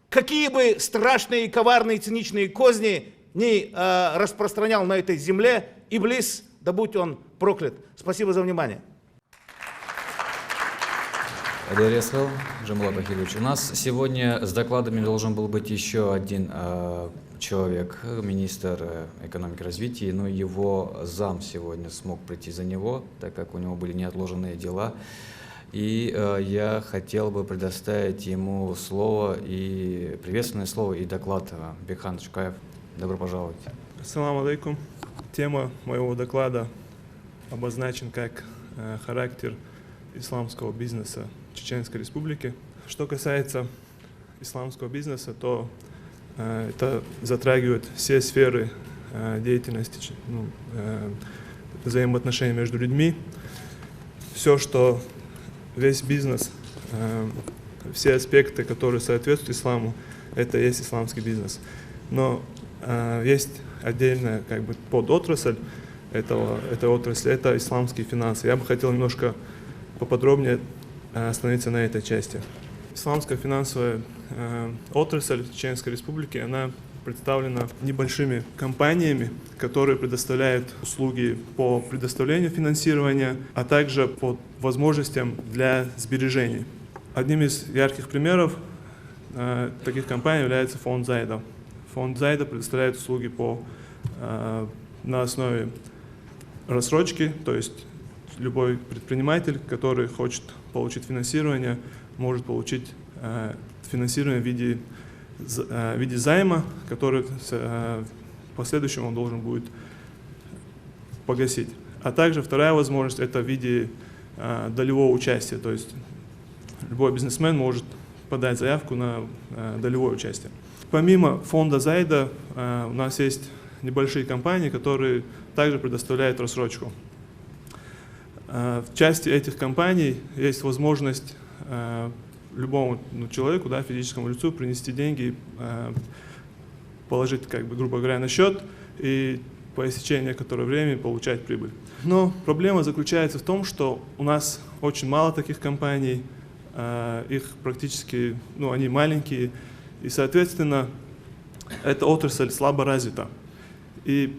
какие бы страшные, коварные, циничные козни не распространял на этой земле Иблис, да будь он проклят. Спасибо за внимание. Адересхал, Джамбулат Ахилович. У нас сегодня с докладами должен был быть еще один человек, министр экономики и развития, но его зам сегодня смог прийти за него, так как у него были неотложенные дела. И я хотел бы предоставить ему слово, и приветственное слово, и доклад. Бекхан Чукаев, добро пожаловать. Ассаламу алейкум. Тема моего доклада обозначен как характер исламского бизнеса Чеченской Республики. Что касается исламского бизнеса, то это затрагивает все сферы деятельности, взаимоотношений между людьми. Все, что весь бизнес, все аспекты, которые соответствуют исламу, это есть исламский бизнес. Но есть отдельная подотрасль этой отрасли, это исламские финансы. Я бы хотел немножко поподробнее остановиться на этой части. Исламская финансовая отрасль Чеченской Республики, она представлена небольшими компаниями, которые предоставляют услуги по предоставлению финансирования, а также по возможностям для сбережений. Одним из ярких примеров таких компаний является фонд Зайда. Фонд Зайда предоставляет услуги на основе рассрочки, то есть любой предприниматель, который хочет получить финансирование, может получить финансирование в виде займа, который в последующем он должен будет погасить. А также вторая возможность – это в виде долевого участия, то есть любой бизнесмен может подать заявку на долевое участие. Помимо фонда Зайда у нас есть небольшие компании, которые также предоставляют рассрочку. В части этих компаний есть возможность любому человеку, физическому лицу, принести деньги, положить, грубо говоря, на счет и по истечении некоторого времени получать прибыль. Но проблема заключается в том, что у нас очень мало таких компаний, их практически, они маленькие, и, соответственно, эта отрасль слабо развита. И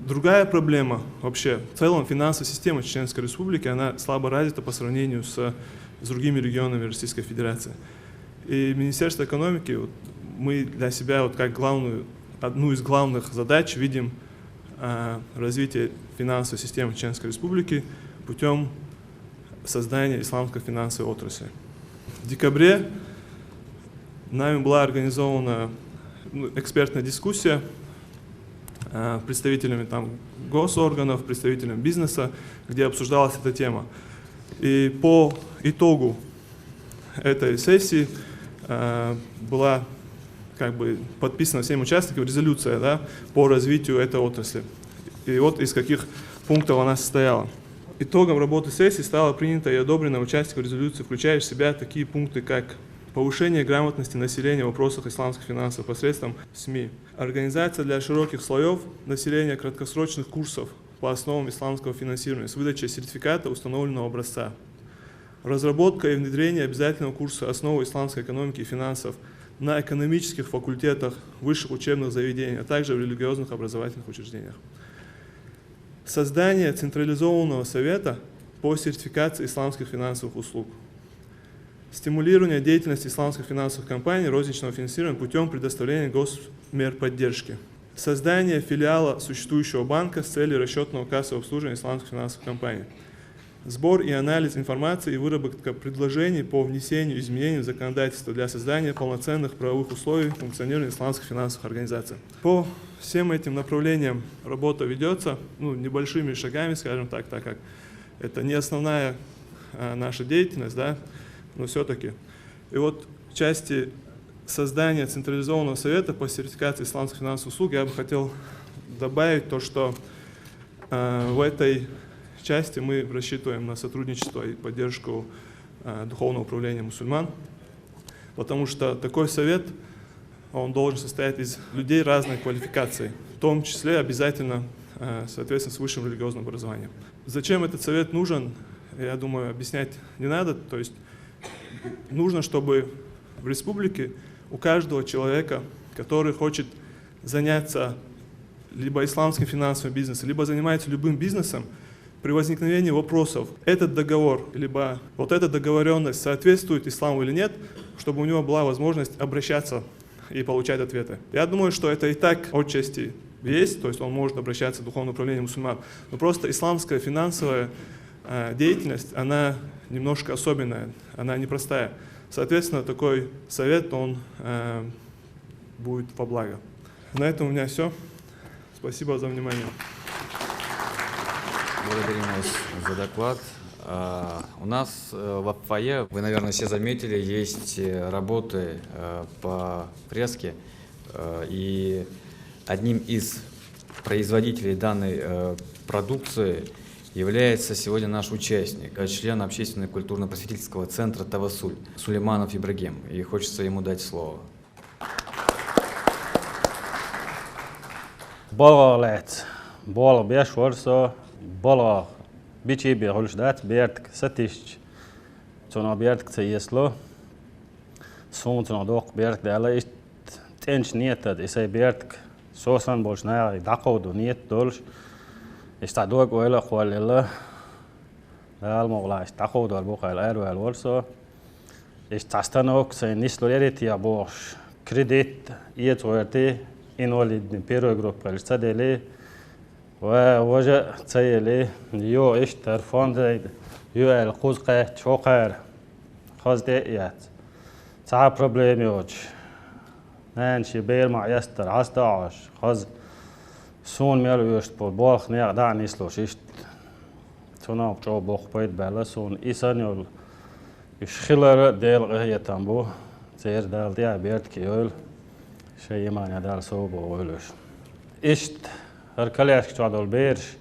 другая проблема вообще, в целом финансовая система Чеченской Республики, она слабо развита по сравнению с другими регионами Российской Федерации. И Министерство экономики, мы для себя как одну из главных задач видим развитие финансовой системы Чеченской Республики путем создания исламской финансовой отрасли. В декабре нами была организована экспертная дискуссия представителями госорганов, представителями бизнеса, где обсуждалась эта тема. И по итогу этой сессии была подписана всеми участниками резолюция по развитию этой отрасли. И вот из каких пунктов она состояла. Итогом работы сессии стало принято и одобрено участников резолюции, включающей в себя такие пункты, как повышение грамотности населения в вопросах исламских финансов посредством СМИ, организация для широких слоев населения краткосрочных курсов по основам исламского финансирования с выдачей сертификата установленного образца, разработка и внедрение обязательного курса «Основы исламской экономики и финансов» на экономических факультетах высших учебных заведений, а также в религиозных образовательных учреждениях. Создание централизованного совета по сертификации исламских финансовых услуг. Стимулирование деятельности исламских финансовых компаний розничного финансирования путем предоставления госмерподдержки. Создание филиала существующего банка с целью расчетного кассового обслуживания исламских финансовых компаний. Сбор и анализ информации и выработка предложений по внесению изменений в законодательство для создания полноценных правовых условий функционирования исламских финансовых организаций. По всем этим направлениям работа ведется небольшими шагами, скажем так как это не основная наша деятельность, но все-таки. И вот в части создания централизованного совета по сертификации исламских финансовых услуг я бы хотел добавить то, что в этой части мы рассчитываем на сотрудничество и поддержку Духовного управления мусульман, потому что такой совет, он должен состоять из людей разной квалификации, в том числе обязательно, соответственно, с высшим религиозным образованием. Зачем этот совет нужен, я думаю, объяснять не надо. То есть нужно, чтобы в республике у каждого человека, который хочет заняться либо исламским финансовым бизнесом, либо занимается любым бизнесом, при возникновении вопросов, этот договор, либо вот эта договоренность соответствует исламу или нет, чтобы у него была возможность обращаться и получать ответы. Я думаю, что это и так отчасти есть, то есть он может обращаться в Духовное управление мусульман, но просто исламская финансовая деятельность, она немножко особенная, она непростая. Соответственно, такой совет, он будет во благо. На этом у меня все. Спасибо за внимание. Благодарим вас за доклад. У нас в фойе, вы, наверное, все заметили, есть работы по фреске. И одним из производителей данной продукции является сегодня наш участник, член общественного культурно-просветительского центра «Тавасуль» Сулейманов Ибрагим. И хочется ему дать слово. Балалет, бал беш ворсо, бала бичи бехольш дат бердк сатиш, цона бердк цеесло, сон цона док бердк дала ist tench nietad isai бердк сосан больш на дакоду niet долш ist da dog wela khwalella dal mogla ist dakodu al bokal arwal ворсо ist tastanok sei nisloreti ya bosh kredit iet werti инвалид من первой группы السادلي ووجه تسيلي يو اشتر فوند يو القوزقة شوقر خاز ديات تاع بروبليم يوج نانشي بير مع يستر عستعش خاز سون ميلو يوشت بول باخ نيق دع نيسلوش اشت سونا بجو بوخ بيت بالا سون إيسان يول يشخلر ديل غهية تنبو تير دال ديا بيرت كيول شيء ما ندار صوب وولش إشت هركليش كتوعدول بيرش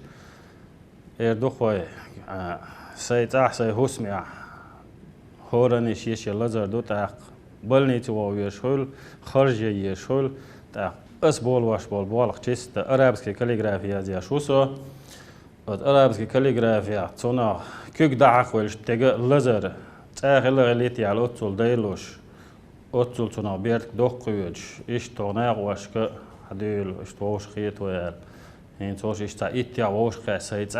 إردوخوي سيد أحسي هسمع هورني شيش اللزر دو تاق بلني تو يشول خرج يشول تاق أسبول واش بول بالغ تشست أرابسكي كاليغرافيا زي شوسو أرابسكي كاليغرافيا تونا كيك دعق ولش تيجا لزر تاق اللي على أتصل ديلوش أتصل تونا بيرك دوق قيوش إيش توناق واشك هديل إيش توش خيط ويال هين توش إيش تا إتيا وش خسيت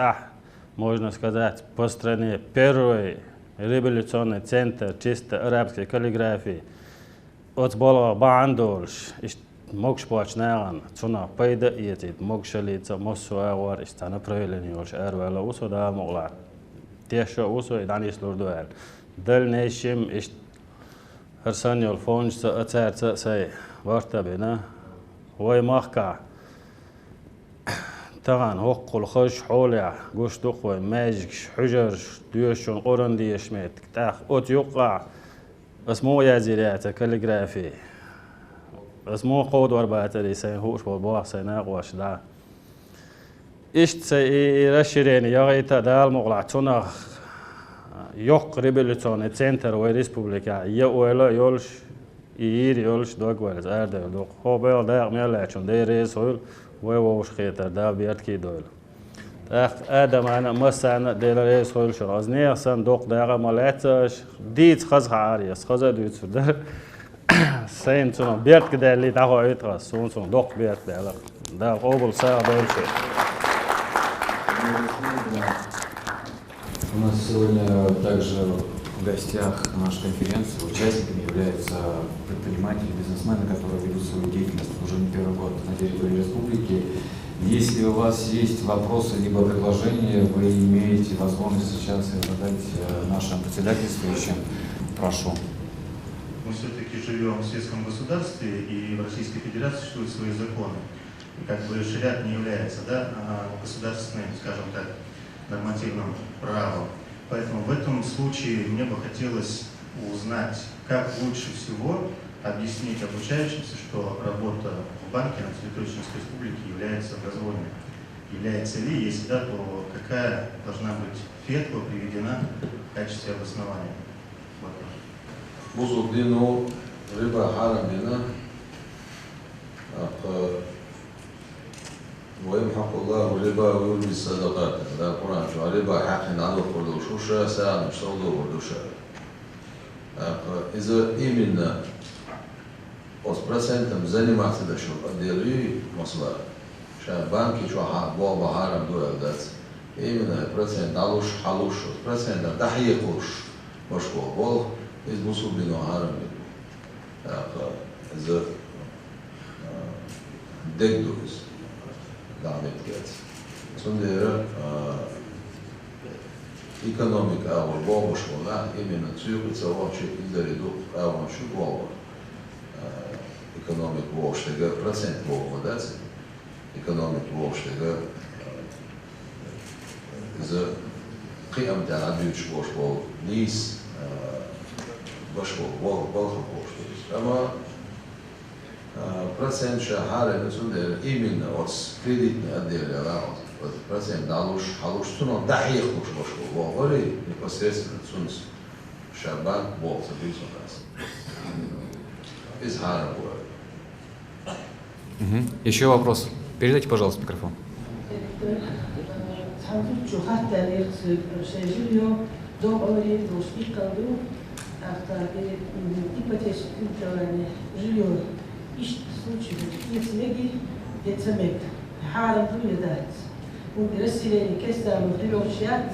можно сказать по стране первый революционный центр чисто арабской каллиграфии от болова бандолш إيش могш почнеан цуна пайда иетит могш лица мосуавар إيش тана правильнейш арвала усода могла теша усо идани слурдуэл дальнейшем إيش هرسانيول فونج سأتار سأي وارتا بنا وي ماخكا تغان هوق الخش حولع قوش دقوي ماجكش حجر ديوشون قرن ديشميت تاخ اوت يقع اسمو يازيريات كاليغرافي اسمو قود ورباتري سين هوش بالبواق سيناق واش دا اشت سي رشيرين يغيتا دال مغلع تنخ يق ريبليتسون центр و республика يولا يولش يير يولش دوغ ولز ارد دوغ هو بيل داق ميلاتشون ديريس هول ووش خيتر دا بيرت كي دول اخ ادم انا مسان ديريس هول شو ازنير سن دوغ داغ مالاتش ديت خز عاريس خز دوت فدر سين تون بيرت كده اللي داغو ايتراس سون دوغ بيرت داغ دا قبل ساعه دولش У нас сегодня также в гостях нашей конференции участниками являются предприниматели, бизнесмены, которые ведут свою деятельность уже не первый год на территории республики. Если у вас есть вопросы либо предложения, вы имеете возможность сейчас их задать нашим председательствующим. Прошу. Мы все-таки живем в светском государстве, и в Российской Федерации существуют свои законы. И как бы шариат не является государственным, скажем так, нормативным правом. Поэтому в этом случае мне бы хотелось узнать, как лучше всего объяснить обучающимся, что работа в банке на территории Чеченской Республики является добровольной. Является ли, если да, то какая должна быть фетва приведена в качестве обоснования? بوصل دينه ربا حرام دينا ويمحق الله الربا ويربي الصدقات. ده القرآن شو ربا حق نعلو كله وشوشة ساعة نشتغل وردوشة. إذا إيمنا %% заниматься да شو отделы масла. Ша банки شو بابا حرام دول دات. إيمنا % علوش حلوش %. تحيقوش مشكور بول إذ بوصل بينو حرام. إذا دكتورز دعمت كات. سندير ekonomik avval bog'ishvolar именно tsuyoqitsavorchi ildariduk avval shu bog'u ekonomik bog'ishdagi prosent bog'udat ekonomik bog'ishdagi izi qiyam ta'abiyuch bog'ishvol nis boshvol bog'u bog'ishvol ama процент шахара несундер именно от кредитной отделы процент алуш суно дахиq бошко вогори непосредственно сунс шабан бол сабисонас из хара. Еще вопрос. Передайте, пожалуйста, микрофон. İşte случай yetmegi yetmemek حارب ويدات ونرسل كسر مديروشيات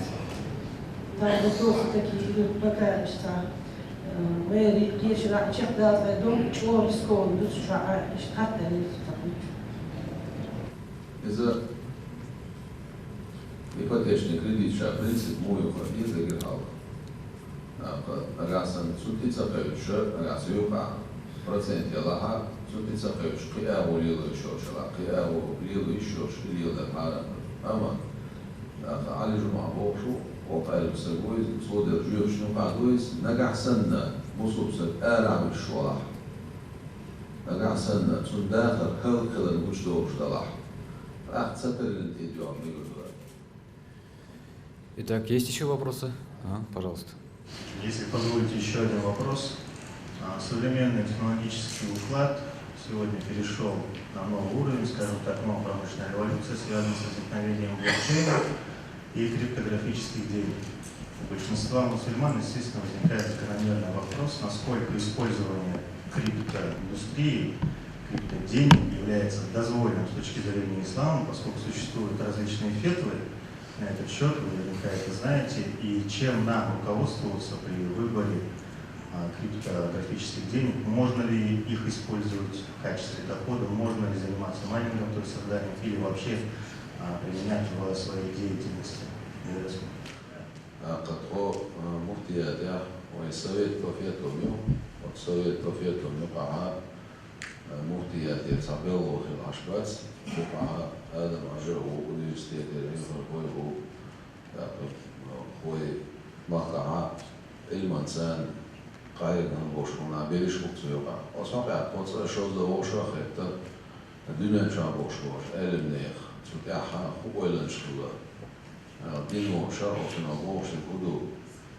تعرضوا تكيل بكا اشتا ويري قيش راح يشق داز عندهم شور سكون دوس شعاع حتى يستقبل. إذا ипотечный кредит ша принцип мой уходит за грехал. Агасан сутица певча агасюха процент ялаха сутица певч кия волил еще шла кия волил еще шли да пара ама على جمعة بوشو وقال بسجويز صودر جيوش نقعدويز نجح سنة مصوبسك آلع بالشوالح نجح سنة تون داخل خلق المجدوش دلح راح تسكر الانتيجو عم يقول. Итак, есть еще вопросы? Пожалуйста. Если позволите еще один вопрос. Современный технологический уклад сегодня перешел на новый уровень, скажем так, новая промышленная революция, связанная с возникновением блокчейна и криптографических денег. У большинства мусульман, естественно, возникает закономерный вопрос, насколько использование криптоиндустрии, криптоденег является дозволенным с точки зрения ислама, поскольку существуют различные фетвы на этот счет, вы наверняка это знаете, и чем нам руководствоваться при выборе криптографических денег, можно ли их использовать в качестве дохода, можно ли заниматься майнингом, то есть созданием, или вообще применять в своей деятельности. قد مفتي ده ويسوي توفيتهم يوم وتسوي توفيتهم يقع مفتي ده صابيلو في العشبات يقع هذا مجرد ونيستيت هو مقطع المنسان قايد نبوشون عبيرش وقتيوقع أصلا بعد قصة شوز دوشة خيطة الدنيا شابوش وش علم نيخ شو تأحى هو اللي نشتغل دينو شرع في نبوش الكدو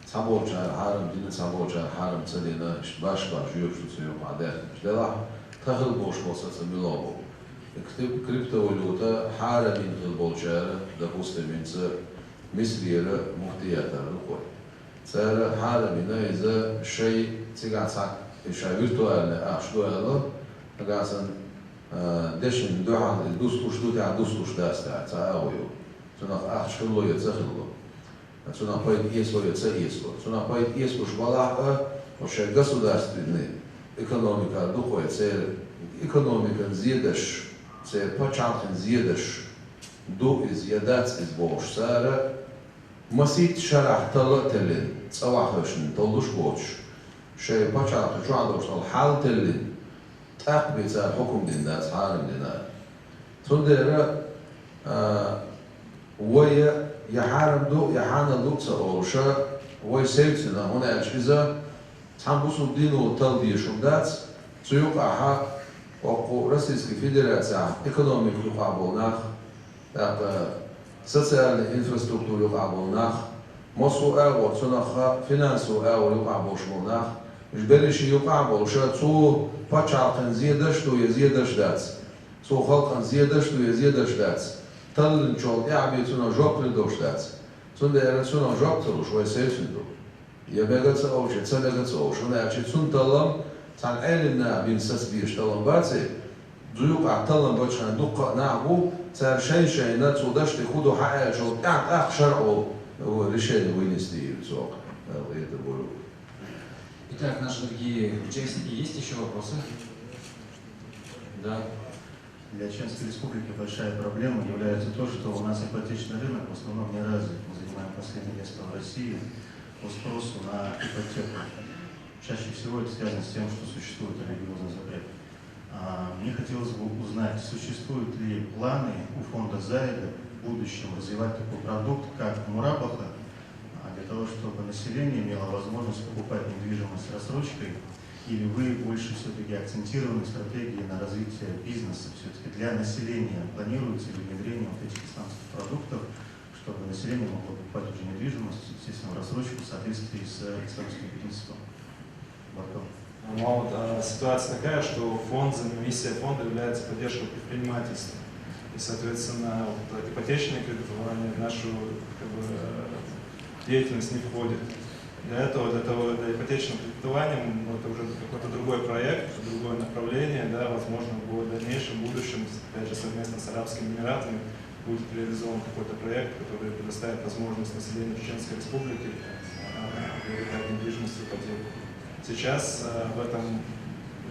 صابوش الحرم دين صابوش الحرم تدينا باش جيوش وقتيوقع داخل مش دلع تخل بوش وصل ملابو اكتب كريبتوالوتا حرمين في البولشارة دبوست منسر مثليرة مفتياتها القوي صار حرمينا إذا شيء تيجي صار شيء فيرتوال شو هذا أقاسن دشن دوحة دوس تاع دوس داس تاع أويو تنا شلو يتسخلو تنا بايد يسلو يتسيسلو تنا بايد يسلو شبالع وشيء государственный экономика духовая цель экономика зедаш цель початен зедаш до изъедать из бошсара مسيت شرح تلين صواحشن طلوش بوش شيء باشا شو عندوش الحال تلين تقبل زي حكم للناس حارم لنا تندر ويا يحارم دو يحانا دو تصورشا ويسيبسنا هنا أشيزا تحمسوا دينو تلدي شمدات سيوق أحا وقو روسيسكي فيدراسيا إقتصادي يقابلناخ социальная инфраструктура يقابلناخ مصو أو صنخ فينانسو أو يقع بوش مناخ مش بلش يقع بوش صو فشل زيادش تو يزيدش داتس صو خلق زيادش تو يزيدش داتس تل نشول يعبي صنع جوب لدوش داتس صنع صنع جوب تلوش ويسيسندو يبغى أو شيء تصدق أو شو نأشي صن تلم عن علمنا بينسس بيش تلم باتي زيوق عتلم بتش عن دقة نعبو صار شيء نتصودش تخودو حق شو تعب شرعه هو решение вынести срок. Это было. Итак, наши дорогие участники, есть еще вопросы? Да. Для Чеченской Республики большая проблема является то, что у нас ипотечный рынок в основном не развит. Мы занимаем последнее место в России по спросу на ипотеку. Чаще всего это связано с тем, что существует религиозный запрет. Мне хотелось бы узнать, существуют ли планы у фонда Заида в будущем развивать такой продукт, как мурабаха, для того, чтобы население имело возможность покупать недвижимость с рассрочкой, или вы больше все-таки акцентированы в стратегии на развитие бизнеса? Все-таки для населения планируется ли внедрение вот этих исламских продуктов, чтобы население могло покупать уже недвижимость, естественно, в рассрочку в соответствии с исламским принципом? Вот, ситуация такая, что миссия фонда является поддержкой предпринимательства. И, соответственно, вот, ипотечное кредитование в нашу деятельность не входит. Для ипотечного кредитования это уже какой-то другой проект, другое направление, да, возможно, в дальнейшем будущем, опять же, совместно с Арабскими Эмиратами будет реализован какой-то проект, который предоставит возможность населению Чеченской Республики приобретать недвижимость в ипотеку. Сейчас в этом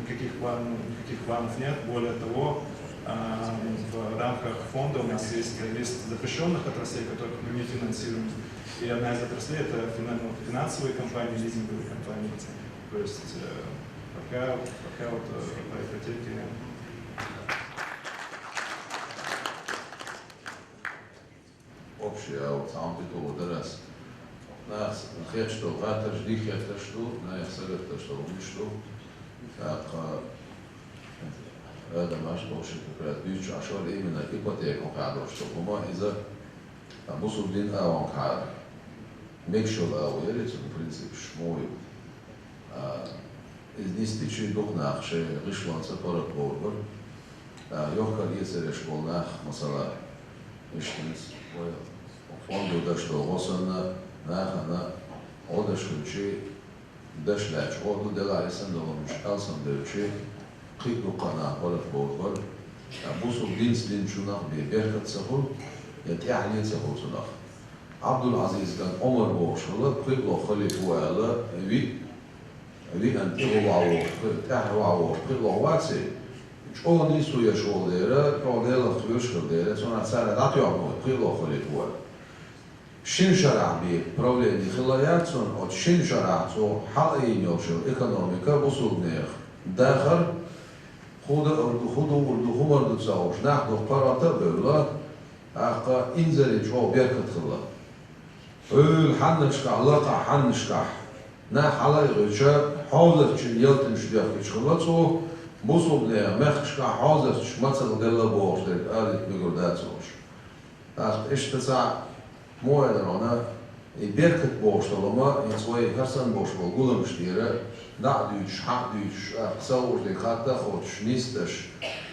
никаких планов нет. Более того, в рамках фонда у нас есть лист запрещенных отраслей, которых мы не финансируем. И одна из отраслей – это финансовые компании, лизинговые компании. То есть пока вот по ипотеке. Общее, вот сам титул дорос. Нас хет что гата жди хет что, на их совет что умешло. Так هذا ما أشبه شكل بيوتش عشان إيه من الإيبوتيك وقاعد وشتوكما إذا بوصل دين أو قاعد ميكشول أو يريد في принцип شموي إذ نستيشي دوخناخ شيء غشوان سفرت بوربر يوكر يسرش بولناخ مثلا إشتنس وفوندو داشتو غوصلنا ناخنا أودشوشي داشلاش أودو دلاري سندلو مش ألسن دلشي قيدو قناة ولا بوربر بوصل دينس دين شناخ بيركت سهول يتعلي سهول سناخ عبد العزيز كان عمر بوشلا قيدو خليفة ولا وي أن تهو عوور قيدو واتسي شو نيسو يشول ديرة كوديلا خيوشكر ديرة سنة سنة داتيو عمو قيدو خليفة ولا شين شرع بي правление خلايات سن от شين شرع تو حقي نيوشل إقتصادية بوصل نيخ داخل خودو همر دو تساوش نحدو قراتا بولا أقا إنزلي شو بيركت خلا حنشكح لقا حنشكح نا حلاي غيشا حاضر چن يلتن شديخ خلاتو بوصل نيخ مخشكح حاضر چ مثل دل بورش دل آلت بيقول داتوش إيش تسع موعد رانا بيركت بوشتلما يسوي هرسن بوشتل قولم شتيرة دعدوش حقدوش سوور دي خاطة خوش نيستش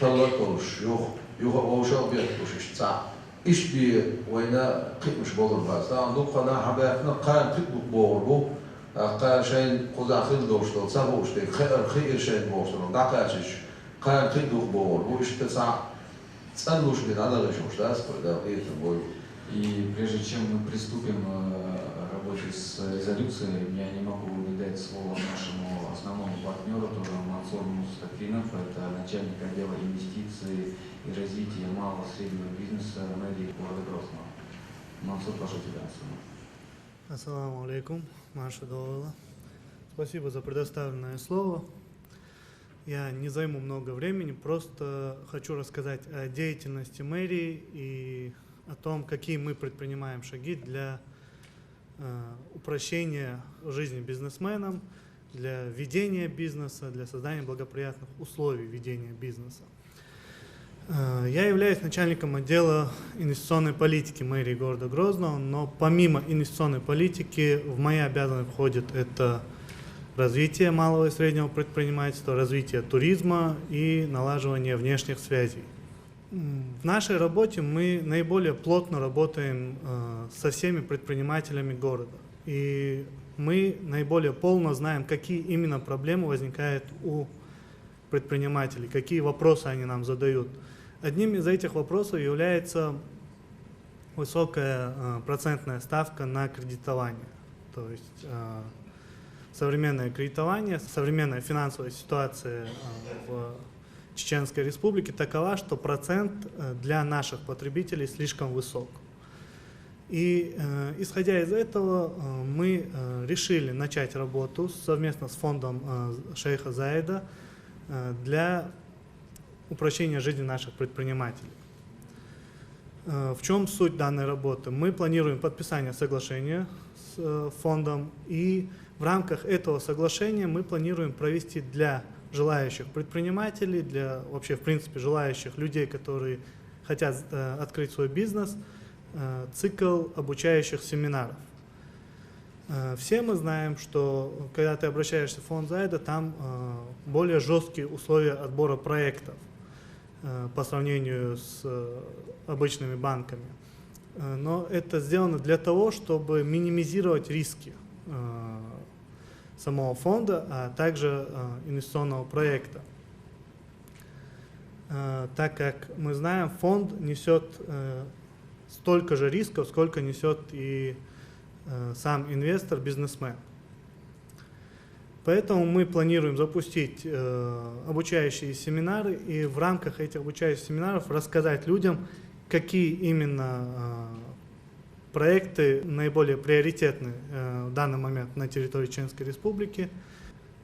طلقوش يوخ بوشل بيركتوش اشتسع إيش بي وينا قيت مش بولر بس عندو قناة حبايفنا قايم تطبق بوربو قايم شين قزع خيل دوشتل سبوش دي خير شين بوشتل دعقاشش قايم تطبق بوربو اشتسع تسألوش بين على غيشوش تاسكو ده قيت بوربو. И прежде чем мы приступим к работе с резолюцией, я не могу не дать слово нашему основному партнеру, тоже Мансур Мустафинов, это начальник отдела инвестиций и развития малого и среднего бизнеса мэрии города Грозного. Мансур, прошу тебя. Ассаламу алейкум, Маша Долла. Спасибо за предоставленное слово. Я не займу много времени, просто хочу рассказать о деятельности мэрии и о том, какие мы предпринимаем шаги для упрощения жизни бизнесменам, для ведения бизнеса, для создания благоприятных условий ведения бизнеса. Я являюсь начальником отдела инвестиционной политики мэрии города Грозного, но помимо инвестиционной политики в мои обязанности входит это развитие малого и среднего предпринимательства, развитие туризма и налаживание внешних связей. В нашей работе мы наиболее плотно работаем со всеми предпринимателями города. И мы наиболее полно знаем, какие именно проблемы возникают у предпринимателей, какие вопросы они нам задают. Одним из этих вопросов является высокая процентная ставка на кредитование. То есть современное кредитование, современная финансовая ситуация в Чеченской Республике такова, что процент для наших потребителей слишком высок. И исходя из этого мы решили начать работу совместно с фондом шейха Заида для упрощения жизни наших предпринимателей. В чем суть данной работы? Мы планируем подписание соглашения с фондом, и в рамках этого соглашения мы планируем провести для желающих предпринимателей, для вообще в принципе желающих людей, которые хотят открыть свой бизнес, цикл обучающих семинаров. Все мы знаем, что когда ты обращаешься в фонд Заида, там более жесткие условия отбора проектов по сравнению с обычными банками. Но это сделано для того, чтобы минимизировать риски самого фонда, а также инвестиционного проекта. Так как мы знаем, фонд несет столько же рисков, сколько несет и сам инвестор, бизнесмен. Поэтому мы планируем запустить обучающие семинары и в рамках этих обучающих семинаров рассказать людям, какие именно проекты наиболее приоритетны в данный момент на территории Чеченской Республики,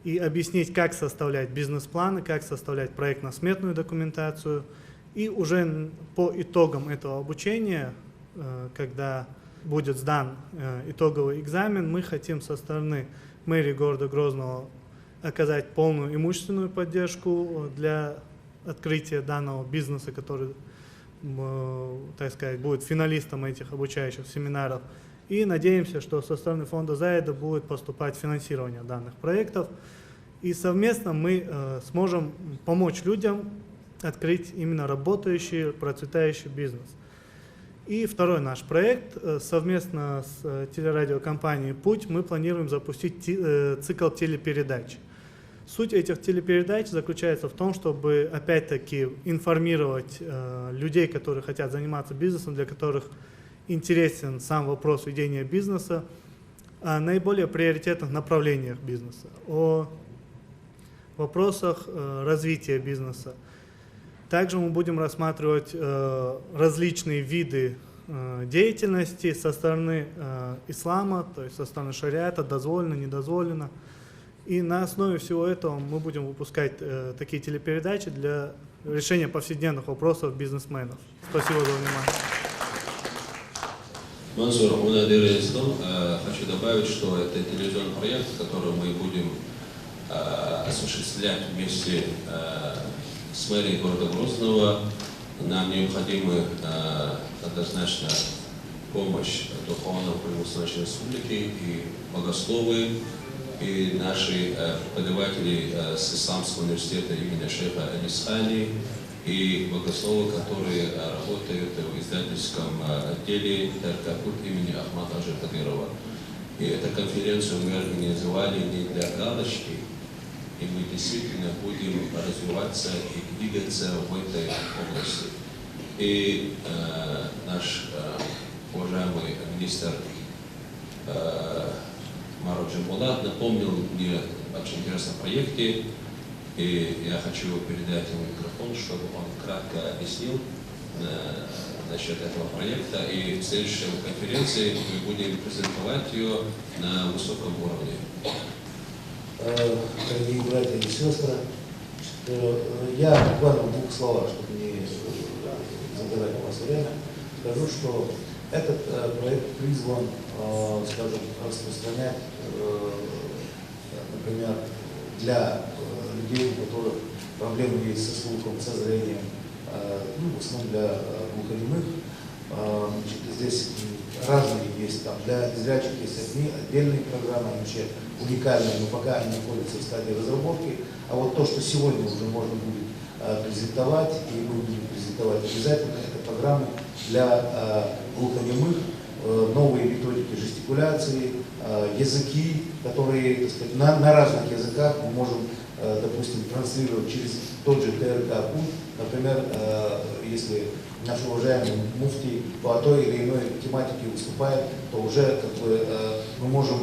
и объяснить, как составлять бизнес-планы, как составлять проектно-сметную документацию. И уже по итогам этого обучения, когда будет сдан итоговый экзамен, мы хотим со стороны мэрии города Грозного оказать полную имущественную поддержку для открытия данного бизнеса, который, так сказать, будет финалистом этих обучающих семинаров. И надеемся, что со стороны фонда Заида будет поступать финансирование данных проектов. И совместно мы сможем помочь людям открыть именно работающий, процветающий бизнес. И второй наш проект. Совместно с телерадиокомпанией «Путь» мы планируем запустить цикл телепередач. Суть этих телепередач заключается в том, чтобы опять-таки информировать людей, которые хотят заниматься бизнесом, для которых интересен сам вопрос ведения бизнеса, о наиболее приоритетных направлениях бизнеса, о вопросах развития бизнеса. Также мы будем рассматривать различные виды деятельности со стороны ислама, то есть со стороны шариата, дозволено, недозволено. И на основе всего этого мы будем выпускать такие телепередачи для решения повседневных вопросов бизнесменов. Спасибо за внимание. Мансур, хочу добавить, что это телевизионный проект, который мы будем осуществлять вместе с мэрией города Грозного. Нам необходима однозначно помощь Духовного правительства Республики и богословы, и наши преподаватели с Исламского университета имени шейха Алисхани, и богословы, которые работают в издательском отделе Таркапут имени Ахмада Аджикадырова. И эту конференцию мы организовали не для галочки, и мы действительно будем развиваться и двигаться в этой области. И наш уважаемый министр Марат Джамбулат напомнил мне об очень интересном проекте, и я хочу передать ему микрофон, чтобы он кратко объяснил насчет этого проекта. И в следующей конференции мы будем презентовать ее на высоком уровне. Дорогие братья и сестры, я буквально в двух словах, чтобы не забирать у вас время, скажу, что этот проект призван, скажем, распространять, например, для людей, у которых проблемы есть со слухом, со зрением, ну, в основном для глухонемых. Значит, здесь разные есть, там для зрячих есть отдельные программы, они вообще уникальные, но пока они находятся в стадии разработки. А вот то, что сегодня уже можно будет презентовать, и мы будем презентовать обязательно, это программы для глухонемых, новые методики жестикуляции, языки, которые, так сказать, на разных языках мы можем, допустим, транслировать через тот же ТРК пульт. Например, если наш уважаемый муфтий по той или иной тематике выступает, то уже как бы, мы можем,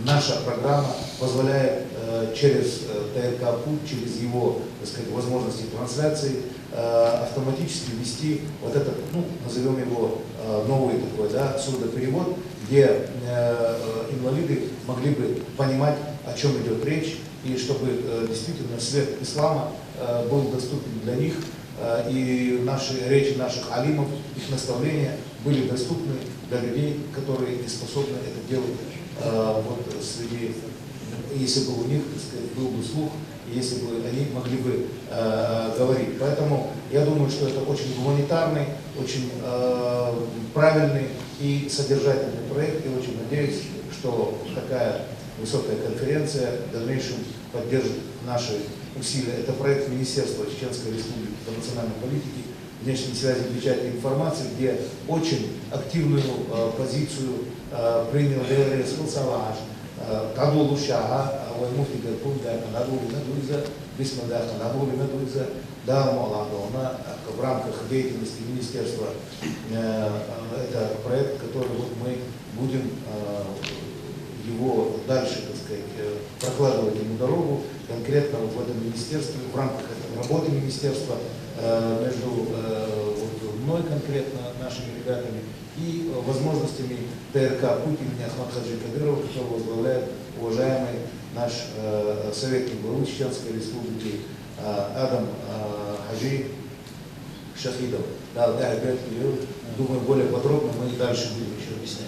наша программа позволяет через ТРК пульт, через его, так сказать, возможности трансляции автоматически вести вот этот, ну, назовем его новый такой, да, сурдоперевод, где инвалиды могли бы понимать, о чем идет речь, и чтобы действительно свет ислама был доступен для них, и наши речи наших алимов, их наставления были доступны для людей, которые не способны это делать вот среди, если бы у них, так сказать, был бы слух, если бы они могли бы говорить. Поэтому я думаю, что это очень гуманитарный, очень правильный и содержательный проект, и очень надеюсь, что такая высокая конференция в дальнейшем поддержит наши усилия. Это проект Министерства Чеченской Республики по национальной политике, внешней связи, печати и информации, где очень активную позицию принял Республика Салаш, Кадулу Шаха, Муфти Геркунда, Надуиза, Бисмада, Надуиза, да, Маладона, в рамках деятельности Министерства. Это проект, который вот мы будем его дальше, так сказать, прокладывать ему дорогу, конкретно в этом министерстве, в рамках этой работы министерства, между вот, мной конкретно, нашими ребятами, и возможностями ТРК пульт имени Ахмада Хаджи Кадырова, которого возглавляет уважаемый наш советник главы Чеченской Республики Адам Хаджи Шахидов. Да, опять, думаю, более подробно мы и дальше будем еще объяснять.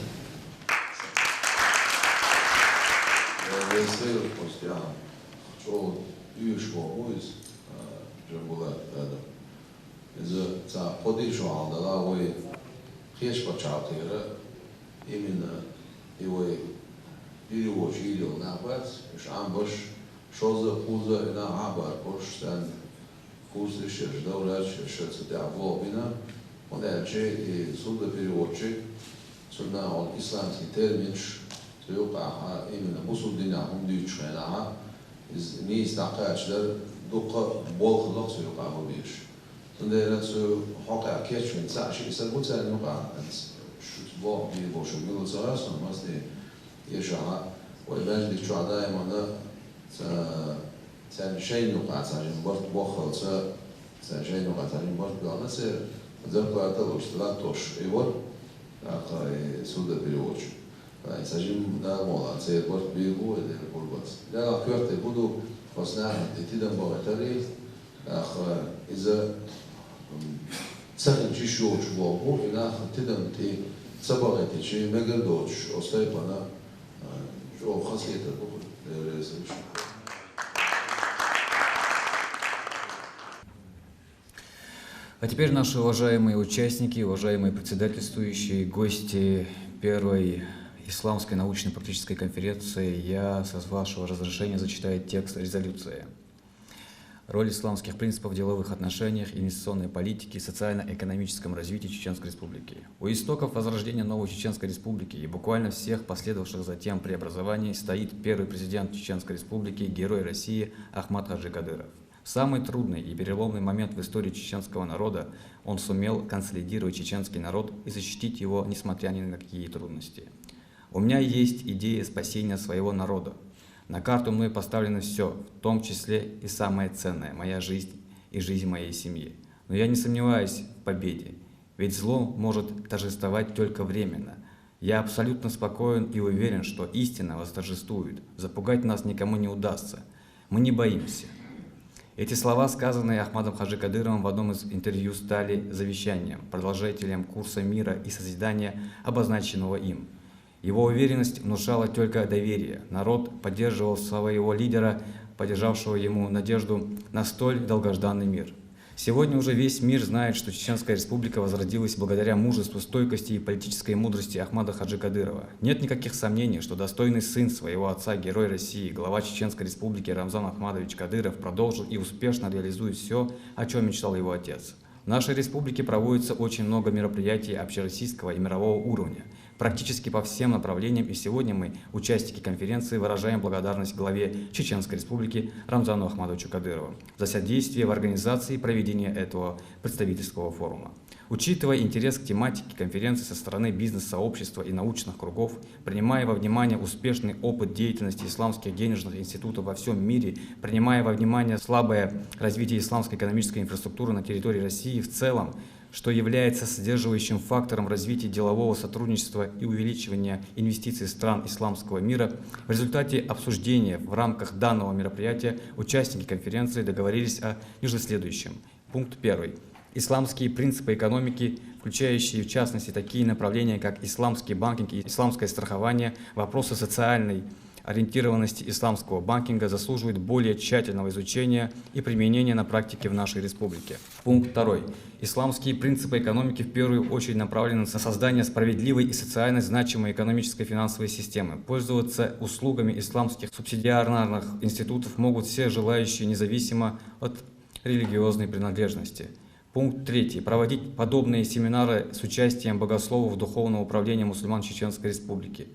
Хеш початыра именно его перевод видел на бац, шамбаш, шоза, пуза, и на абар, поштан, курсы шежда, врач, шецетя, волбина, он элче и судопереводчик, сюда он исламский термин, сюда именно мусульдина, он дючхена, из неистакачдар, дука болхлок сюда вобиш. Тендерат су хока кечвин цаши сагуца нука шут бо би бошу мило зарас но масне ешаа ойбан ди чада эмана ца шейну qatsarin борт бохалца ца шейну qatsarin борт гланасе зарплата лоштратош евор аха суда переводчик сажим да мола ца борт бигу или бурбас да кварте буду посна тидам богатали аха из-за сахарчи шоуч волку и на тидам ти сабагати чи мегадоч остайпана жо хасиета резервиш. А теперь наши уважаемые участники, уважаемые председательствующие, гости первой исламской научно-практической конференции, я с вашего разрешения зачитаю текст резолюции. Роль исламских принципов в деловых отношениях, инвестиционной политике и социально-экономическом развитии Чеченской Республики. У истоков возрождения новой Чеченской Республики и буквально всех последовавших затем преобразований стоит первый президент Чеченской Республики, герой России Ахмад Хаджи Кадыров. В самый трудный и переломный момент в истории чеченского народа он сумел консолидировать чеченский народ и защитить его, несмотря ни на какие трудности. У меня есть идея спасения своего народа. На карту мной поставлено все, в том числе и самое ценное – моя жизнь и жизнь моей семьи. Но я не сомневаюсь в победе, ведь зло может торжествовать только временно. Я абсолютно спокоен и уверен, что истина восторжествует. Запугать нас никому не удастся. Мы не боимся. Эти слова, сказанные Ахмадом Хаджи Кадыровым в одном из интервью, стали завещанием, продолжателем курса мира и созидания, обозначенного им. Его уверенность внушала только доверие. Народ поддерживал своего лидера, поддержавшего ему надежду на столь долгожданный мир. Сегодня уже весь мир знает, что Чеченская Республика возродилась благодаря мужеству, стойкости и политической мудрости Ахмада Хаджи Кадырова. Нет никаких сомнений, что достойный сын своего отца, герой России, глава Чеченской Республики Рамзан Ахмадович Кадыров продолжил и успешно реализует все, о чем мечтал его отец. В нашей республике проводится очень много мероприятий общероссийского и мирового уровня, практически по всем направлениям, и сегодня мы, участники конференции, выражаем благодарность главе Чеченской Республики Рамзану Ахмадовичу Кадырову за содействие в организации и проведении этого представительского форума. Учитывая интерес к тематике конференции со стороны бизнес-сообщества и научных кругов, принимая во внимание успешный опыт деятельности исламских денежных институтов во всем мире, принимая во внимание слабое развитие исламской экономической инфраструктуры на территории России в целом, что является сдерживающим фактором развития делового сотрудничества и увеличивания инвестиций стран исламского мира, в результате обсуждения в рамках данного мероприятия участники конференции договорились о ниже следующем. Пункт 1. Исламские принципы экономики, включающие в частности такие направления, как исламский банкинг и исламское страхование, вопросы социальной ориентированности исламского банкинга заслуживают более тщательного изучения и применения на практике в нашей республике. Пункт 2. Исламские принципы экономики в первую очередь направлены на создание справедливой и социально значимой экономической финансовой системы. Пользоваться услугами исламских субсидиарных институтов могут все желающие, независимо от религиозной принадлежности. Пункт 3. Проводить подобные семинары с участием богословов Духовного управления мусульман Чеченской Республики.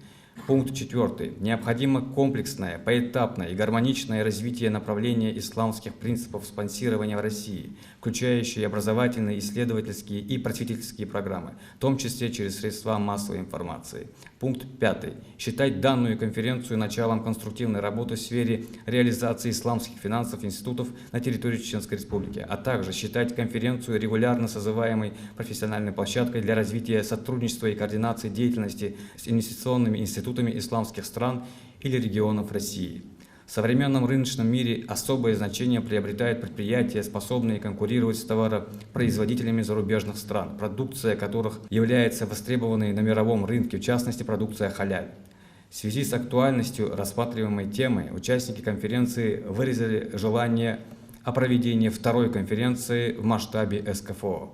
Пункт 4. Необходимо комплексное, поэтапное и гармоничное развитие направления исламских принципов спонсирования в России, включающие образовательные, исследовательские и просветительские программы, в том числе через средства массовой информации. Пункт 5. Считать данную конференцию началом конструктивной работы в сфере реализации исламских финансовых институтов на территории Чеченской Республики, а также считать конференцию регулярно созываемой профессиональной площадкой для развития сотрудничества и координации деятельности с инвестиционными институтами исламских стран или регионов России. В современном рыночном мире особое значение приобретают предприятия, способные конкурировать с товаропроизводителями зарубежных стран, продукция которых является востребованной на мировом рынке, в частности продукция халяль. В связи с актуальностью рассматриваемой темы участники конференции выразили желание о проведении второй конференции в масштабе СКФО.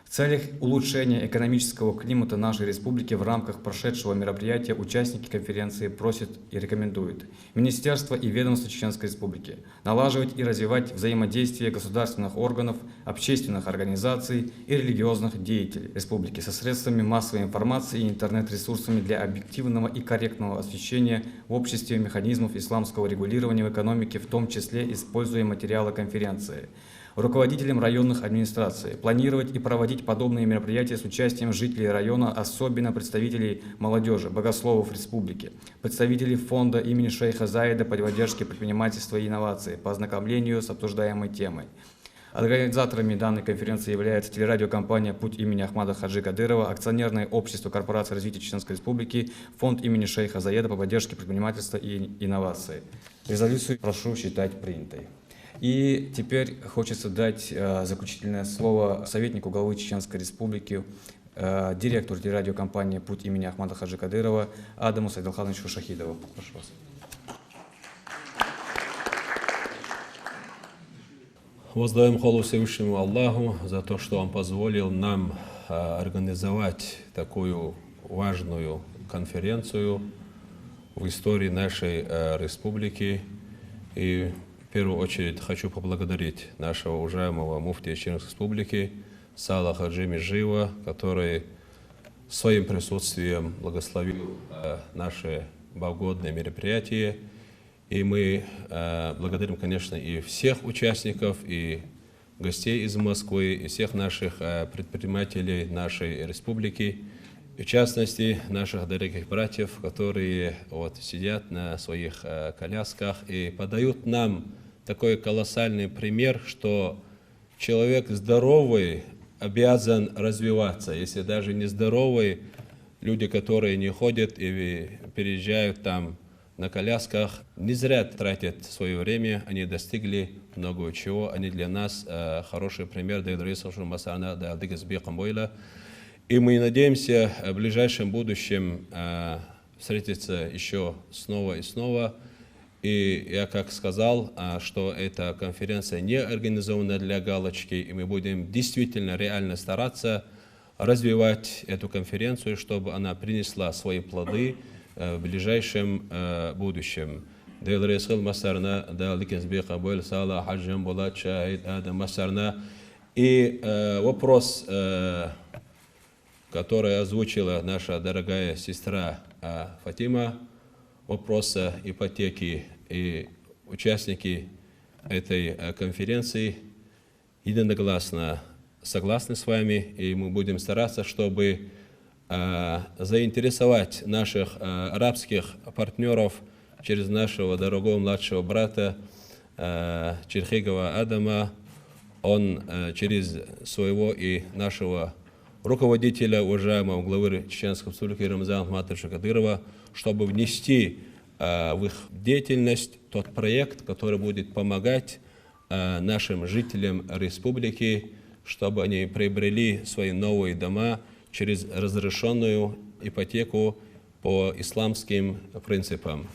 В целях улучшения экономического климата нашей республики в рамках прошедшего мероприятия участники конференции просят и рекомендуют Министерство и ведомства Чеченской Республики налаживать и развивать взаимодействие государственных органов, общественных организаций и религиозных деятелей республики со средствами массовой информации и интернет-ресурсами для объективного и корректного освещения в обществе механизмов исламского регулирования в экономике, в том числе используя материалы конференции. Руководителям районных администраций планировать и проводить подобные мероприятия с участием жителей района, особенно представителей молодежи, богословов республики, представителей фонда имени шейха Заида по поддержке предпринимательства и инноваций по ознакомлению с обсуждаемой темой. Организаторами данной конференции является телерадиокомпания «Путь» имени Ахмада Хаджи Кадырова, акционерное общество Корпорации развития Чеченской Республики, фонд имени шейха Заида по поддержке предпринимательства и инноваций. Резолюцию прошу считать принятой. И теперь хочется дать заключительное слово советнику главы Чеченской Республики, директору телерадиокомпании «Путь» имени Ахмада Хаджи Кадырова Адаму Сайдалхановичу Шахидову. Прошу вас. Воздаем хвалу Всевышнему Аллаху за то, что Он позволил нам организовать такую важную конференцию в истории нашей республики. И в первую очередь хочу поблагодарить нашего уважаемого муфтия Чеченской Республики Сала Хаджи Межиева, который своим присутствием благословил наше богодное мероприятие. И мы благодарим, конечно, и всех участников, и гостей из Москвы, и всех наших предпринимателей нашей республики, и в частности наших дорогих братьев, которые сидят на своих колясках и подают нам такой колоссальный пример, что человек здоровый обязан развиваться. Если даже не здоровый, люди, которые не ходят и переезжают там на колясках, не зря тратят свое время, они достигли много чего, они для нас хороший пример. И мы надеемся в ближайшем будущем встретиться еще снова и снова И я как сказал, что эта конференция не организована для галочки, и мы будем действительно реально стараться развивать эту конференцию, чтобы она принесла свои плоды в ближайшем будущем. И вопрос, который озвучила наша дорогая сестра Фатима, вопрос ипотеки, и участники этой конференции единогласно согласны с вами, и мы будем стараться, чтобы заинтересовать наших арабских партнеров через нашего дорогого младшего брата Черхигова Адама, он через своего и нашего руководителя, уважаемого главы Чеченской Республики Рамзана Ахматовича Кадырова, чтобы внести в их деятельность тот проект, который будет помогать нашим жителям республики, чтобы они приобрели свои новые дома через разрешенную ипотеку по исламским принципам.